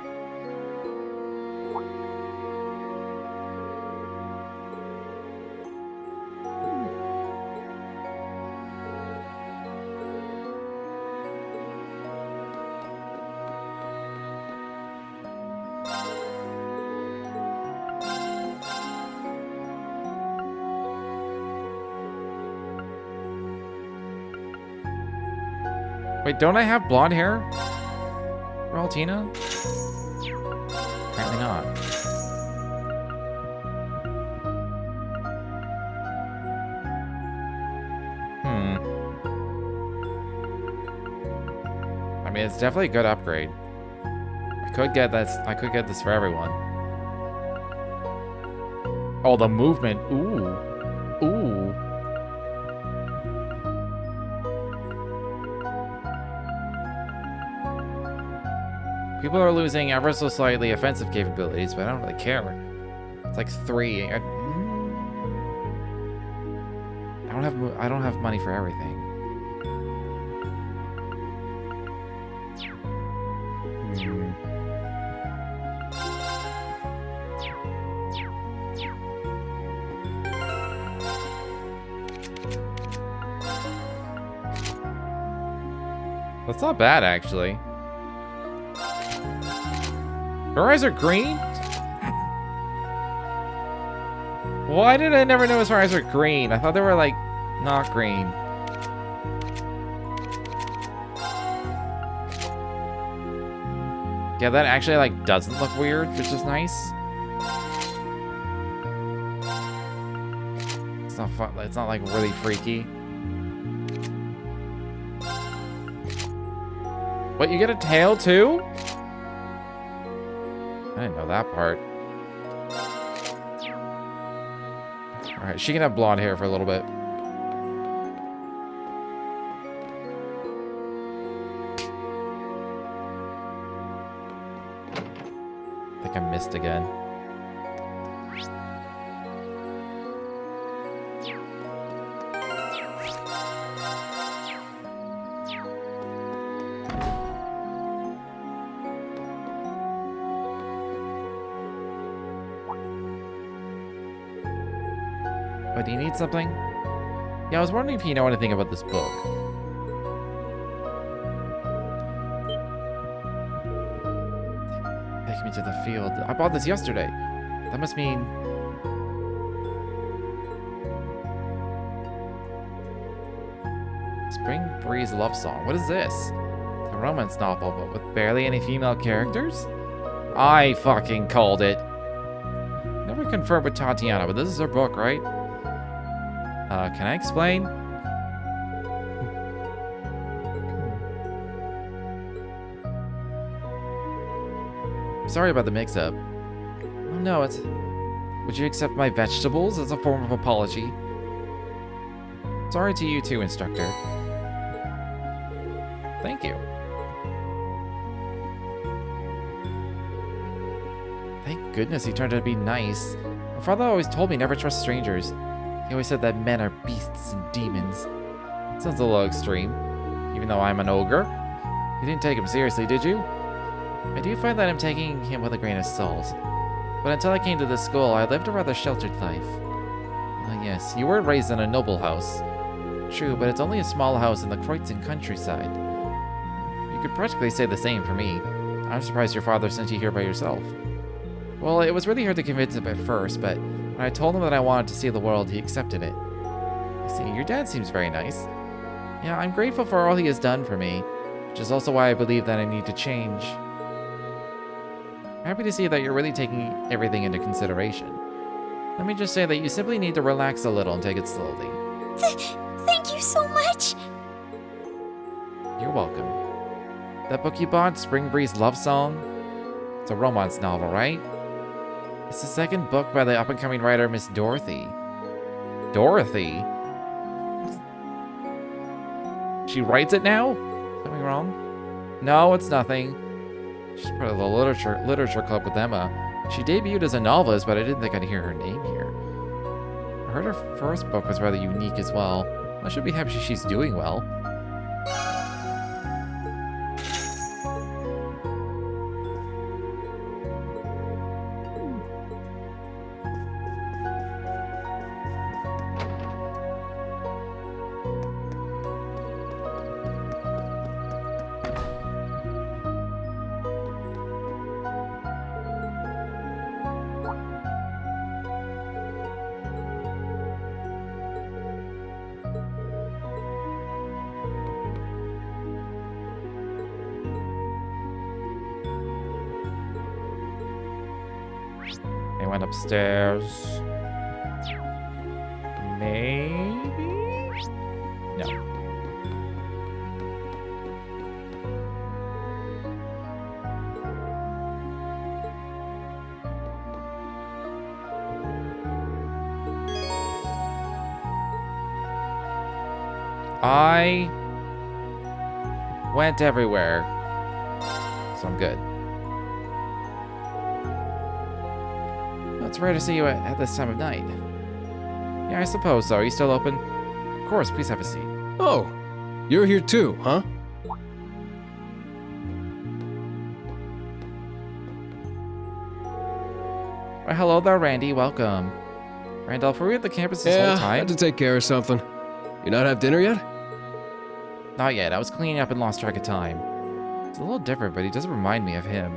Wait, don't I have blonde hair? Raltina? Apparently not. I mean, it's definitely a good upgrade. I could get this. I could get this for everyone. Oh, the movement. Ooh. Ooh. People are losing ever so slightly offensive capabilities, but I don't really care. It's like 3. I don't have money for everything. That's not bad, actually. Her eyes are green? Why did I never notice her eyes were green? I thought they were, like, not green. Yeah, that actually, like, doesn't look weird, which is nice. It's not fun. It's not, like, really freaky. What, you get a tail, too? I didn't know that part. Alright, she can have blonde hair for a little bit. I think I missed again. Oh, do you need something? Yeah, I was wondering if you know anything about this book. Take me to the field. I bought this yesterday. That must mean... Spring Breeze Love Song. What is this? A romance novel, but with barely any female characters? I fucking called it. Never confirmed with Tatiana, but this is her book, right? Can I explain? Sorry about the mix-up. Oh no, it's... Would you accept my vegetables as a form of apology? Sorry to you too, instructor. Thank you. Thank goodness he turned out to be nice. My father always told me never trust strangers. He always said that men are beasts and demons. Sounds a little extreme, even though I'm an ogre. You didn't take him seriously, did you? I do find that I'm taking him with a grain of salt. But until I came to this school, I lived a rather sheltered life. Oh yes, you were raised in a noble house. True, but it's only a small house in the Kreutzen countryside. You could practically say the same for me. I'm surprised your father sent you here by yourself. Well, it was really hard to convince him at first, but when I told him that I wanted to see the world, he accepted it. You see, your dad seems very nice. Yeah, I'm grateful for all he has done for me, which is also why I believe that I need to change. I'm happy to see that you're really taking everything into consideration. Let me just say that you simply need to relax a little and take it slowly. Thank you so much! You're welcome. That book you bought, Spring Breeze Love Song? It's a romance novel, right? It's the second book by the up-and-coming writer Miss Dorothy. Dorothy? She writes it now? Something wrong? No, it's nothing. She's part of the literature club with Emma. She debuted as a novelist, but I didn't think I'd hear her name here. I heard her first book was rather unique as well. I should be happy she's doing well. They went upstairs. Maybe? No. I went everywhere, so I'm good. It's rare to see you at this time of night. Yeah, I suppose so. Are you still open? Of course, please have a seat. Oh, you're here too, huh? Well, hello there, Randy. Welcome. Randolph, were we at the campus this whole Yeah, time? had to take care of something. You not have dinner yet? Not yet. I was cleaning up and lost track of time. It's a little different, but he doesn't remind me of him.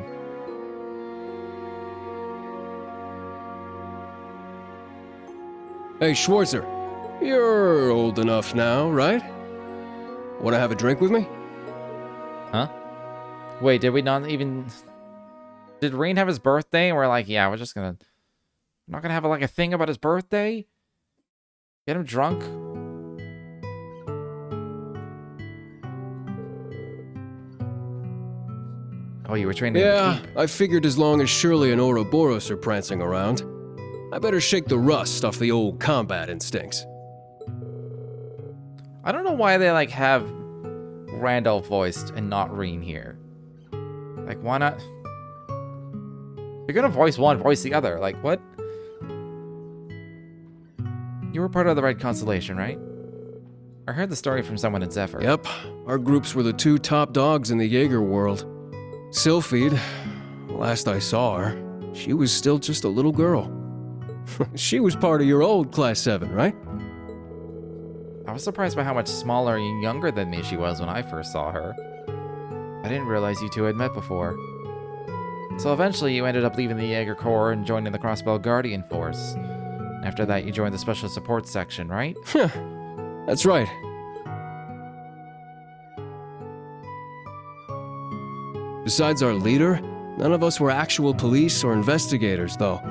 Hey, Schwarzer. You're old enough now, right? Want to have a drink with me? Huh? Wait, did we not even... Did Rean have his birthday? And we're like, yeah, we're just gonna... We're not gonna have like a thing about his birthday? Get him drunk? Oh, you were training him to Yeah, keep. I figured as long as Shirley and Ouroboros are prancing around, I better shake the rust off the old combat instincts. I don't know why they like have Randolph voiced and not Rean here. Like, why not? You're gonna voice one, voice the other. Like, what? You were part of the Red Constellation, right? I heard the story from someone at Zephyr. Yep, our groups were the two top dogs in the Jaeger world. Sylphide, last I saw her, she was still just a little girl. She was part of your old Class 7, right? I was surprised by how much smaller and younger than me she was when I first saw her. I didn't realize you two had met before. So eventually you ended up leaving the Jaeger Corps and joining the Crossbell Guardian Force. And after that you joined the Special Support Section, right? That's right. Besides our leader, none of us were actual police or investigators, though.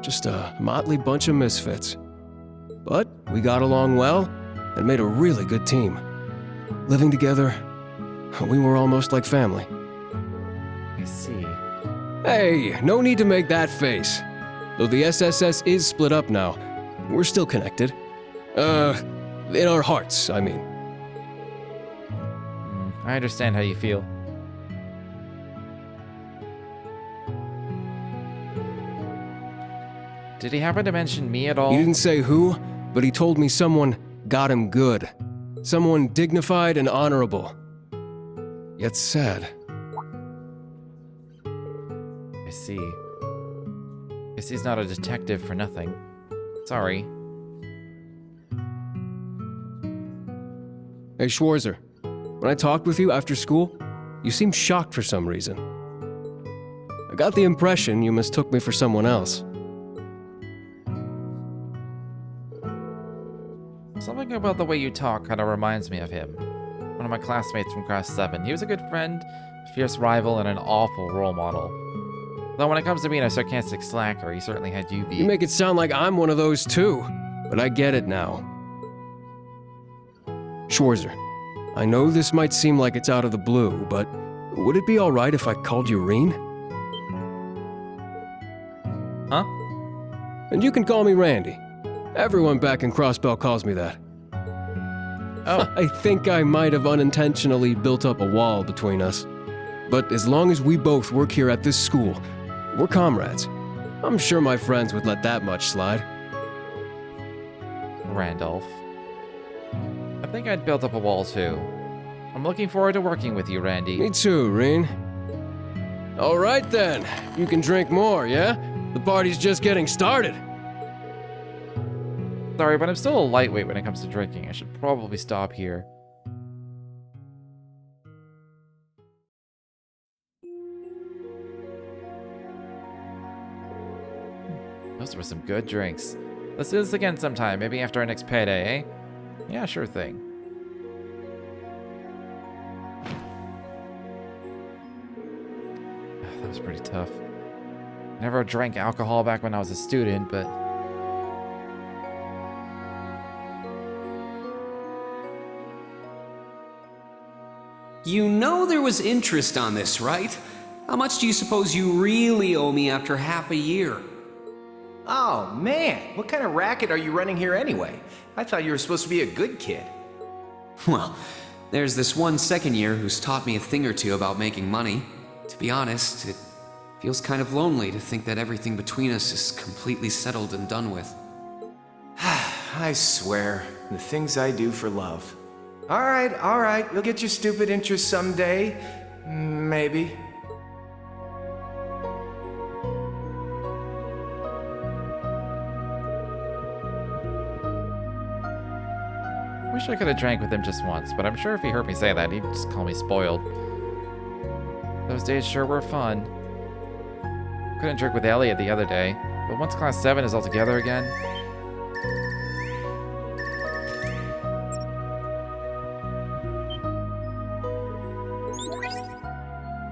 Just a motley bunch of misfits. But we got along well and made a really good team. Living together, we were almost like family. I see. Hey, no need to make that face. Though the SSS is split up now, we're still connected. In our hearts, I mean. I understand how you feel. Did he happen to mention me at all? He didn't say who, but he told me someone got him good. Someone dignified and honorable. Yet sad. I see. Guess he's not a detective for nothing. Sorry. Hey, Schwarzer. When I talked with you after school, you seemed shocked for some reason. I got the impression you mistook me for someone else. Something about the way you talk kind of reminds me of him. One of my classmates from class 7. He was a good friend, fierce rival, and an awful role model. Though when it comes to being a sarcastic slacker, he certainly had you beat. You make it sound like I'm one of those too, but I get it now. Schwarzer, I know this might seem like it's out of the blue, but would it be alright if I called you Rean? Huh? And you can call me Randy. Everyone back in Crossbell calls me that. Oh. I think I might have unintentionally built up a wall between us. But as long as we both work here at this school, we're comrades. I'm sure my friends would let that much slide. Randolph. I think I'd built up a wall too. I'm looking forward to working with you, Randy. Me too, Rean. Alright then, you can drink more, yeah? The party's just getting started. Sorry, but I'm still a lightweight when it comes to drinking. I should probably stop here. Those were some good drinks. Let's do this again sometime, maybe after our next payday, eh? Yeah, sure thing. That was pretty tough. Never drank alcohol back when I was a student, but... You know there was interest on this, right? How much do you suppose you really owe me after half a year? Oh, man. What kind of racket are you running here anyway? I thought you were supposed to be a good kid. Well, there's this one second year who's taught me a thing or two about making money. To be honest, it feels kind of lonely to think that everything between us is completely settled and done with. I swear, the things I do for love. All right. You'll get your stupid interest someday. Maybe. Wish I could have drank with him just once, but I'm sure if he heard me say that, he'd just call me spoiled. Those days sure were fun. Couldn't drink with Elliot the other day, but once Class 7 is all together again...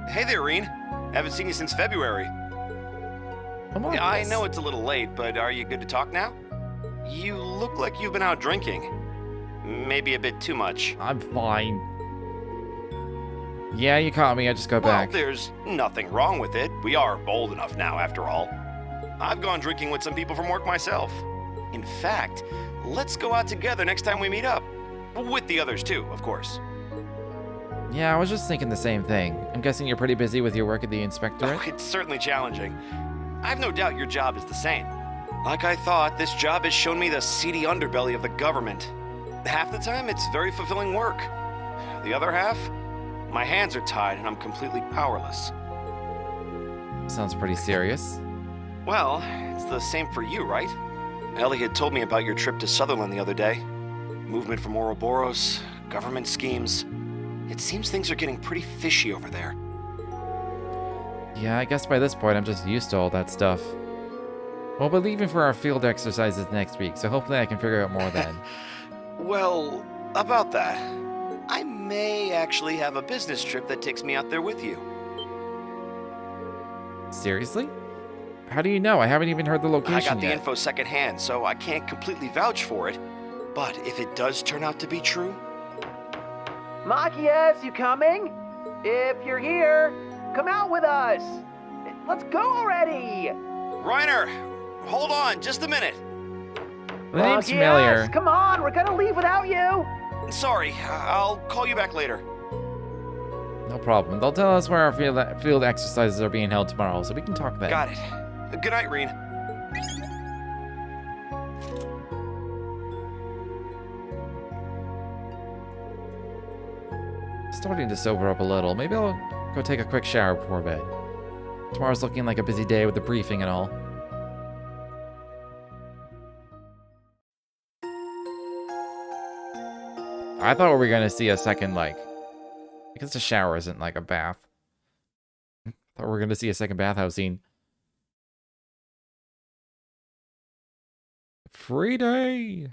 Hey there, Rean. Haven't seen you since February. Come on, I Chris. know it's a little late, but are you good to talk now? You look like you've been out drinking. Maybe a bit too much. I'm fine. Yeah, you caught me. I just got Well, back. there's nothing wrong with it. We are bold enough now, after all. I've gone drinking with some people from work myself. In fact, let's go out together next time we meet up. With the others too, of course. Yeah, I was just thinking the same thing. I'm guessing you're pretty busy with your work at the inspectorate? Oh, it's certainly challenging. I've no doubt your job is the same. Like I thought, this job has shown me the seedy underbelly of the government. Half the time, it's very fulfilling work. The other half, my hands are tied and I'm completely powerless. Sounds pretty serious. Well, it's the same for you, right? Ellie had told me about your trip to Sutherland the other day. Movement from Ouroboros, government schemes. It seems things are getting pretty fishy over there. Yeah, I guess by this point I'm just used to all that stuff. We'll be leaving for our field exercises next week, so hopefully I can figure out more then. Well, about that, I may actually have a business trip that takes me out there with you. Seriously? How do you know? I haven't even heard the location I got the yet. info secondhand, so I can't completely vouch for it. But if it does turn out to be true... Machias, you coming? If you're here, come out with us. Let's go already. Reiner, hold on just a minute. The name's Machias, familiar. come on, we're gonna leave without you. Sorry, I'll call you back later. No problem. They'll tell us where our field exercises are being held tomorrow, so we can talk then. Got it. Good night, Rean. Starting to sober up a little. Maybe I'll go take a quick shower before bed. Tomorrow's looking like a busy day with the briefing and all. I thought we were gonna see a second, like... I guess a shower isn't like a bath. I thought we we're gonna see a second bathhouse scene. Free day!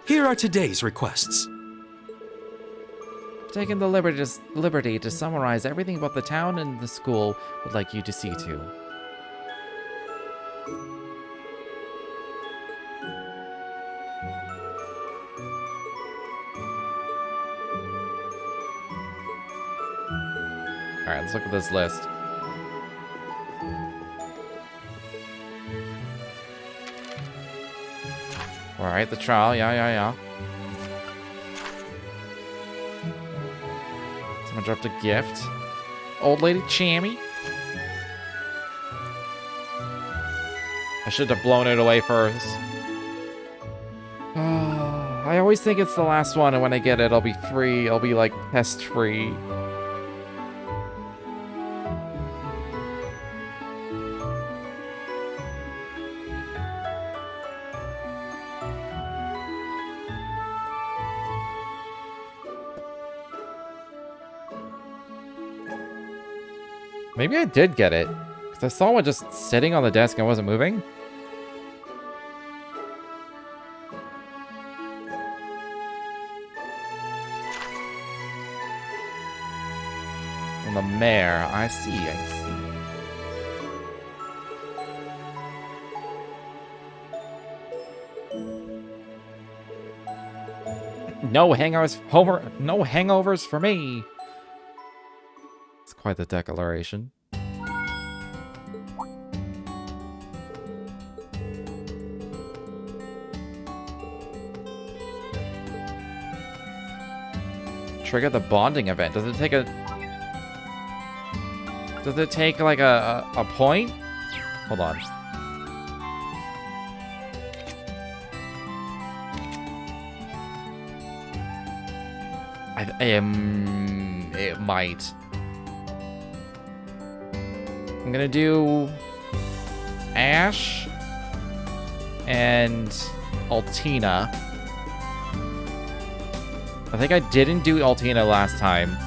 Here are today's requests. Taking the liberty to summarize everything about the town and the school would like you to see to. Alright, let's look at this list. Alright, the trial, yeah. Someone dropped a gift. Old Lady Chammy. I should have blown it away first. I always think it's the last one, and when I get it, I'll be free. I'll be, like, pest-free. Maybe I did get it, because I saw one just sitting on the desk and wasn't moving. From the mayor, I see. No hangovers for me. It's quite the declaration. Trigger the bonding event. Does it take like a point? Hold on. It might. I'm gonna do Ash and Altina. I think I didn't do Altina last time.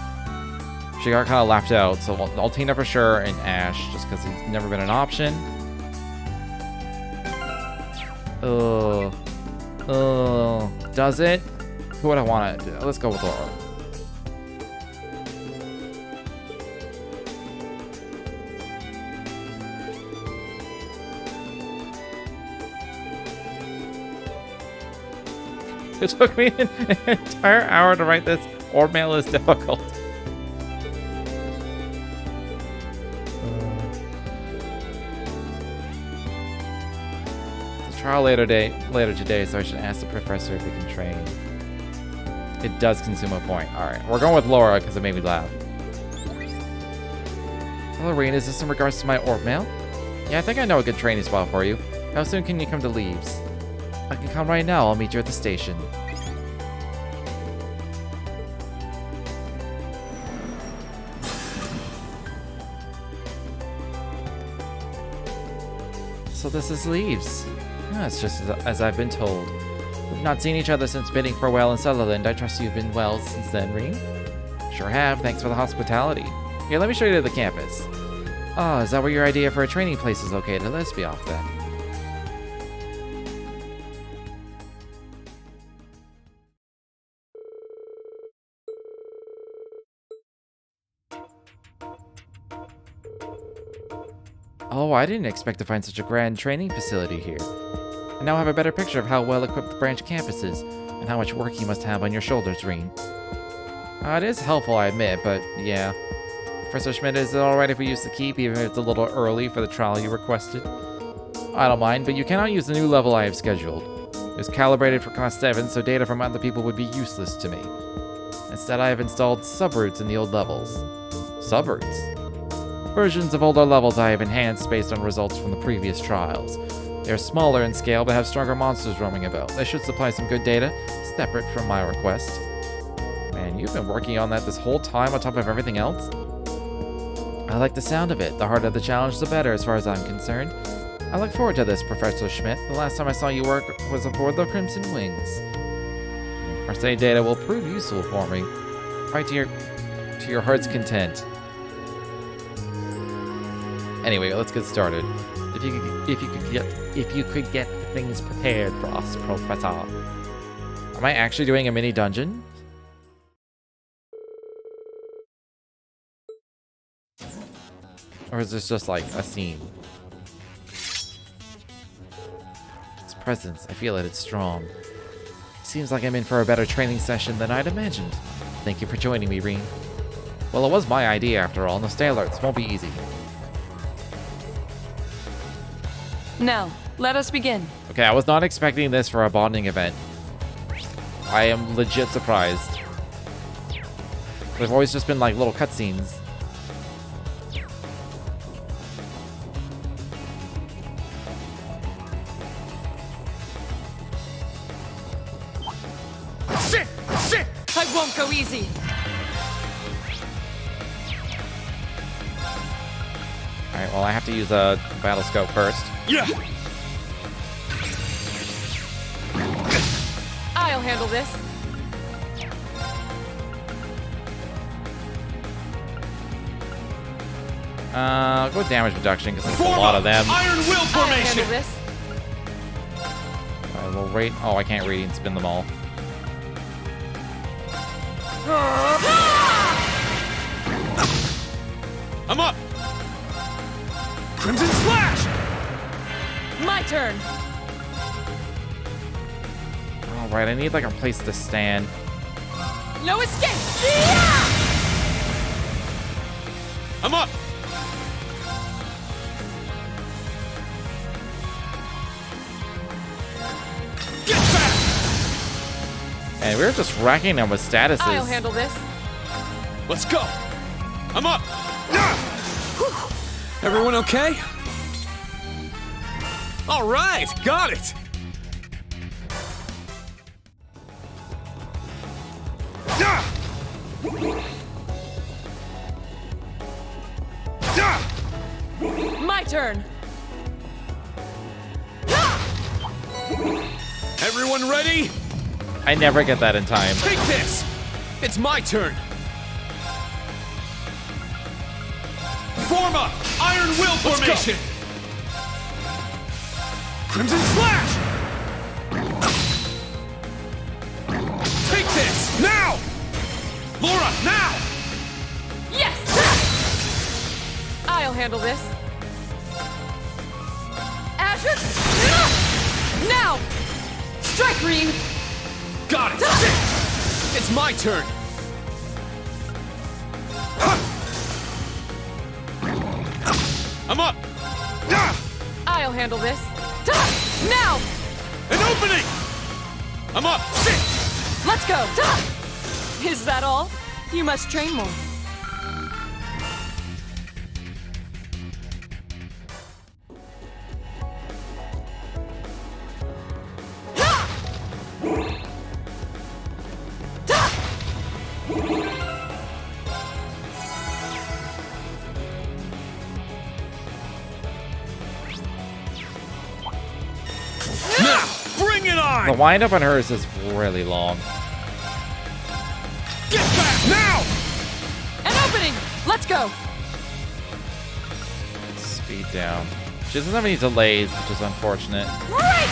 She got kind of left out, so Altina for sure and Ash, just because he's never been an option. Does it? Who would I want to do? Let's go with Laura. It took me an entire hour to write this. Orb mail is difficult. It's a trial later today, so I should ask the professor if we can train. It does consume a point. Alright, we're going with Laura because it made me laugh. Hello, Rean. Is this in regards to my orb mail? Yeah, I think I know a good training spot for you. How soon can you come to Leaves? I can come right now. I'll meet you at the station. So this is Leaves. It's just as I've been told. We've not seen each other since bidding farewell in Sutherland. I trust you've been well since then, Rean? Sure have. Thanks for the hospitality. Here, let me show you to the campus. Oh, is that where your idea for a training place is located? Let's be off then. Oh, I didn't expect to find such a grand training facility here. I now have a better picture of how well equipped the branch campus is, and how much work you must have on your shoulders, Rean. It is helpful, I admit, but yeah. Professor Schmidt, is it alright if we use the keep, even if it's a little early for the trial you requested? I don't mind, but you cannot use the new level I have scheduled. It's calibrated for class 7, so data from other people would be useless to me. Instead, I have installed subroutes in the old levels. Subroutes? Versions of older levels I have enhanced based on results from the previous trials. They are smaller in scale but have stronger monsters roaming about. They should supply some good data, separate from my request. Man, you've been working on that this whole time on top of everything else? I like the sound of it. The harder the challenge, the better as far as I'm concerned. I look forward to this, Professor Schmidt. The last time I saw you work was aboard the Crimson Wings. Our study data will prove useful for me. Fight to your heart's content. Anyway, let's get started. If you could get things prepared for us, Professor. Am I actually doing a mini dungeon? Or is this just like a scene? Its presence, I feel it, it's strong. Seems like I'm in for a better training session than I'd imagined. Thank you for joining me, Rean. Well, it was my idea after all, and the stay alerts won't be easy. Now, let us begin. Okay, I was not expecting this for a bonding event. I am legit surprised. There've always just been like little cutscenes. Sit! Sit! I won't go easy. Alright, well I have to use a battle scope first. Yeah! I'll handle this. Go with damage reduction because there's a lot of them. Iron Will formation. I'll handle this. I will rate. Oh, I can't read and spin them all. I'm up. Crimson Slash. My turn. All right, I need like a place to stand. No escape. Yeah! I'm up. Get back. And we're just racking them with statuses. I'll handle this. Let's go. I'm up. Everyone okay? All right, got it. My turn. Everyone ready? I never get that in time. Take this. It's my turn. Form up. Iron Will formation. Crimson Slash. Take this now. Laura, now. Yes. I'll handle this. Azure. Now. Strike, Rean. Got it. It's my turn. I'm up. I'll handle this. Now. An opening. I'm up. Let's go. Is that all? You must train more. The wind-up on hers is really long. Get back now! An opening! Let's go! Speed down. She doesn't have any delays, which is unfortunate. Right!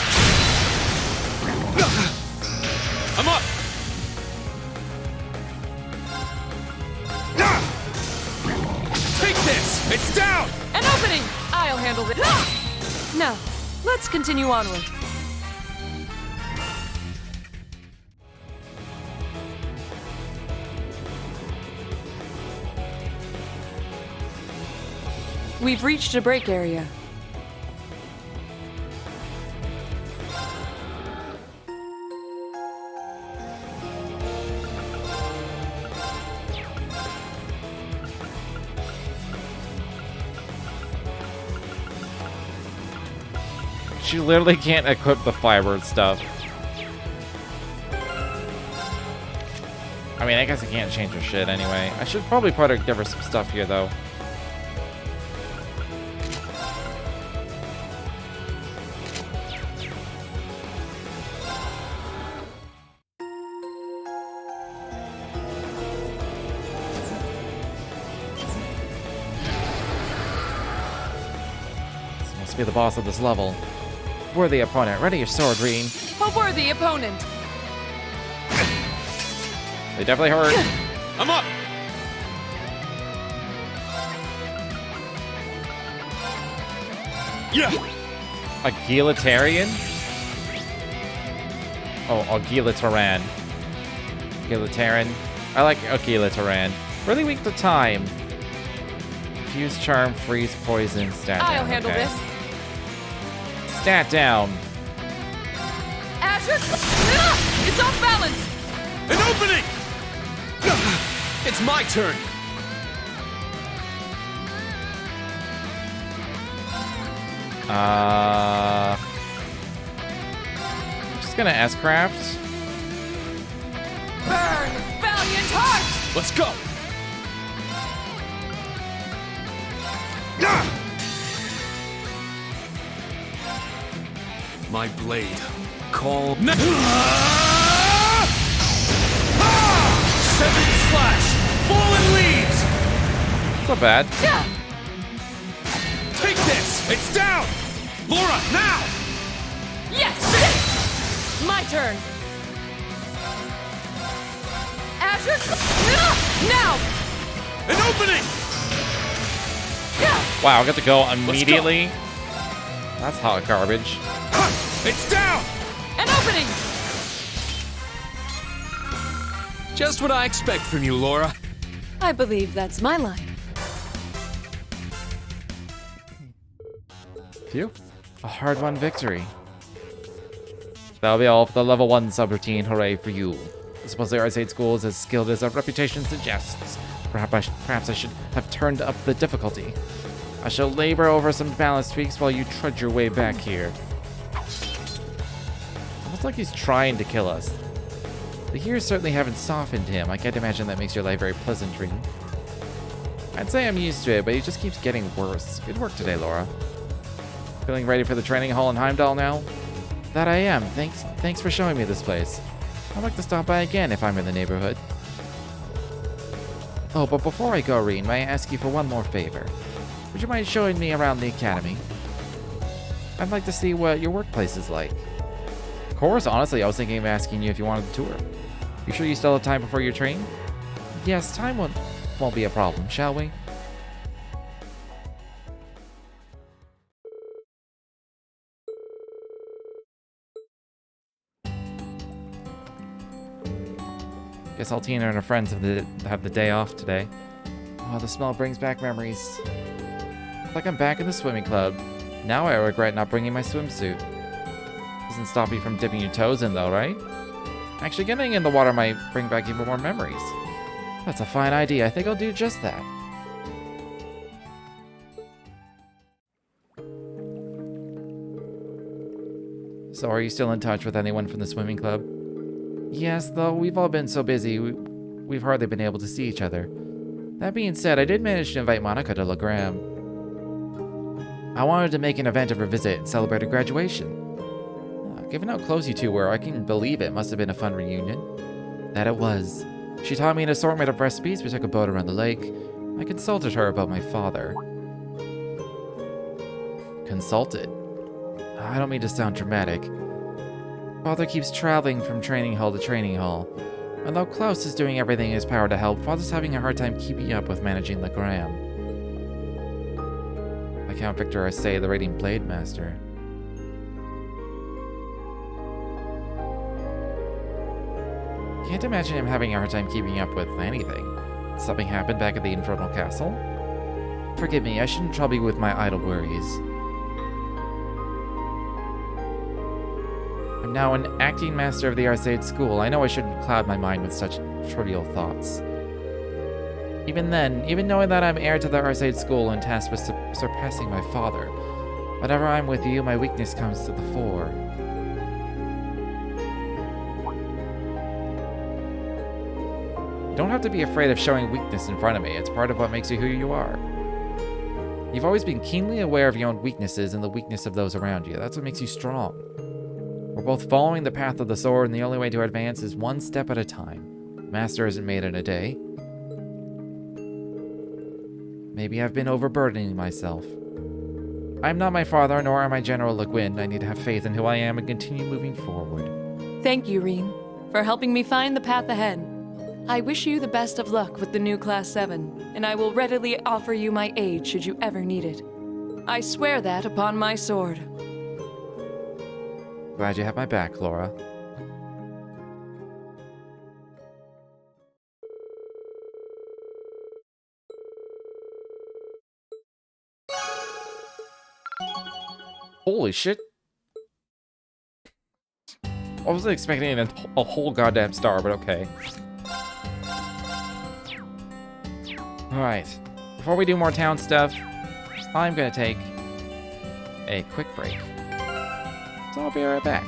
I'm up! Take this! It's down! An opening! I'll handle it. Now, let's continue onward. We've reached a break area. She literally can't equip the firebird stuff. I mean, I guess I can't change her shit anyway. I should probably give her some stuff here, though. to be the boss of this level. Worthy opponent, ready your sword, Rean. A worthy opponent. They definitely hurt. I'm up! Yeah! A Gilitarian? Oh, a Gilitaran. Gilitaran. I like a Gilitaran. Really weak to time. Fuse charm, freeze, poison, stat down. I'll handle okay. this. Stat down. Azure! It's off balance! An opening! It's my turn! I'm just gonna S-craft. Burn, valiant heart! Let's go! My blade. Call. Seven slash! Fallen leaves! It's not bad. Take this! It's down! Laura, now! Yes! My turn! Azure! Now! An opening! Wow, I got to go immediately. That's hot garbage. It's down! An opening! Just what I expect from you, Laura. I believe that's my line. Phew. A hard-won victory. That'll be all for the level 1 subroutine. Hooray for you. I suppose the arcade school is as skilled as our reputation suggests. Perhaps I should have turned up the difficulty. I shall labor over some balance tweaks while you trudge your way back here. Almost like he's trying to kill us. The years certainly haven't softened him. I can't imagine that makes your life very pleasant, Rean. I'd say I'm used to it, but he just keeps getting worse. Good work today, Laura. Feeling ready for the training hall in Heimdall now? That I am. Thanks for showing me this place. I'd like to stop by again if I'm in the neighborhood. Oh, but before I go, Rean, may I ask you for one more favor? Would you mind showing me around the academy? I'd like to see what your workplace is like. Of course, honestly, I was thinking of asking you if you wanted a tour. You sure you still have time before your train? Yes, time won't be a problem, shall we? Guess Altina and her friends have the day off today. Oh, the smell brings back memories. It's like I'm back in the swimming club. Now I regret not bringing my swimsuit. Doesn't stop you from dipping your toes in though, right? Actually, getting in the water might bring back even more memories. That's a fine idea. I think I'll do just that. So are you still in touch with anyone from the swimming club? Yes, though we've all been so busy, we've hardly been able to see each other. That being said, I did manage to invite Monica to Legram. I wanted to make an event of her visit and celebrate her graduation. Given how close you two were, I can believe it must have been a fun reunion. That it was. She taught me an assortment of recipes, we took a boat around the lake. I consulted her about my father. Consulted? I don't mean to sound dramatic. Father keeps traveling from training hall to training hall. And though Klaus is doing everything in his power to help, Father's having a hard time keeping up with managing Legram. I Count Victor Arcee, the Radiant Blade Master. Can't imagine him having a hard time keeping up with anything. Something happened back at the Infernal Castle? Forgive me, I shouldn't trouble you with my idle worries. I'm now an acting master of the Arcade School. I know I shouldn't cloud my mind with such trivial thoughts. Even then, even knowing that I'm heir to the Arcade School and tasked with surpassing my father, whenever I'm with you, my weakness comes to the fore. You don't have to be afraid of showing weakness in front of me. It's part of what makes you who you are. You've always been keenly aware of your own weaknesses and the weakness of those around you. That's what makes you strong. We're both following the path of the sword, and the only way to advance is one step at a time. Master isn't made in a day. Maybe I've been overburdening myself. I'm not my father, nor am I General Le Guin. I need to have faith in who I am and continue moving forward. Thank you, Rean, for helping me find the path ahead. I wish you the best of luck with the new Class 7, and I will readily offer you my aid should you ever need it. I swear that upon my sword. Glad you have my back, Laura. Holy shit. I wasn't expecting a whole goddamn star, but okay. Alright. Before we do more town stuff, I'm gonna take a quick break. So I'll be right back.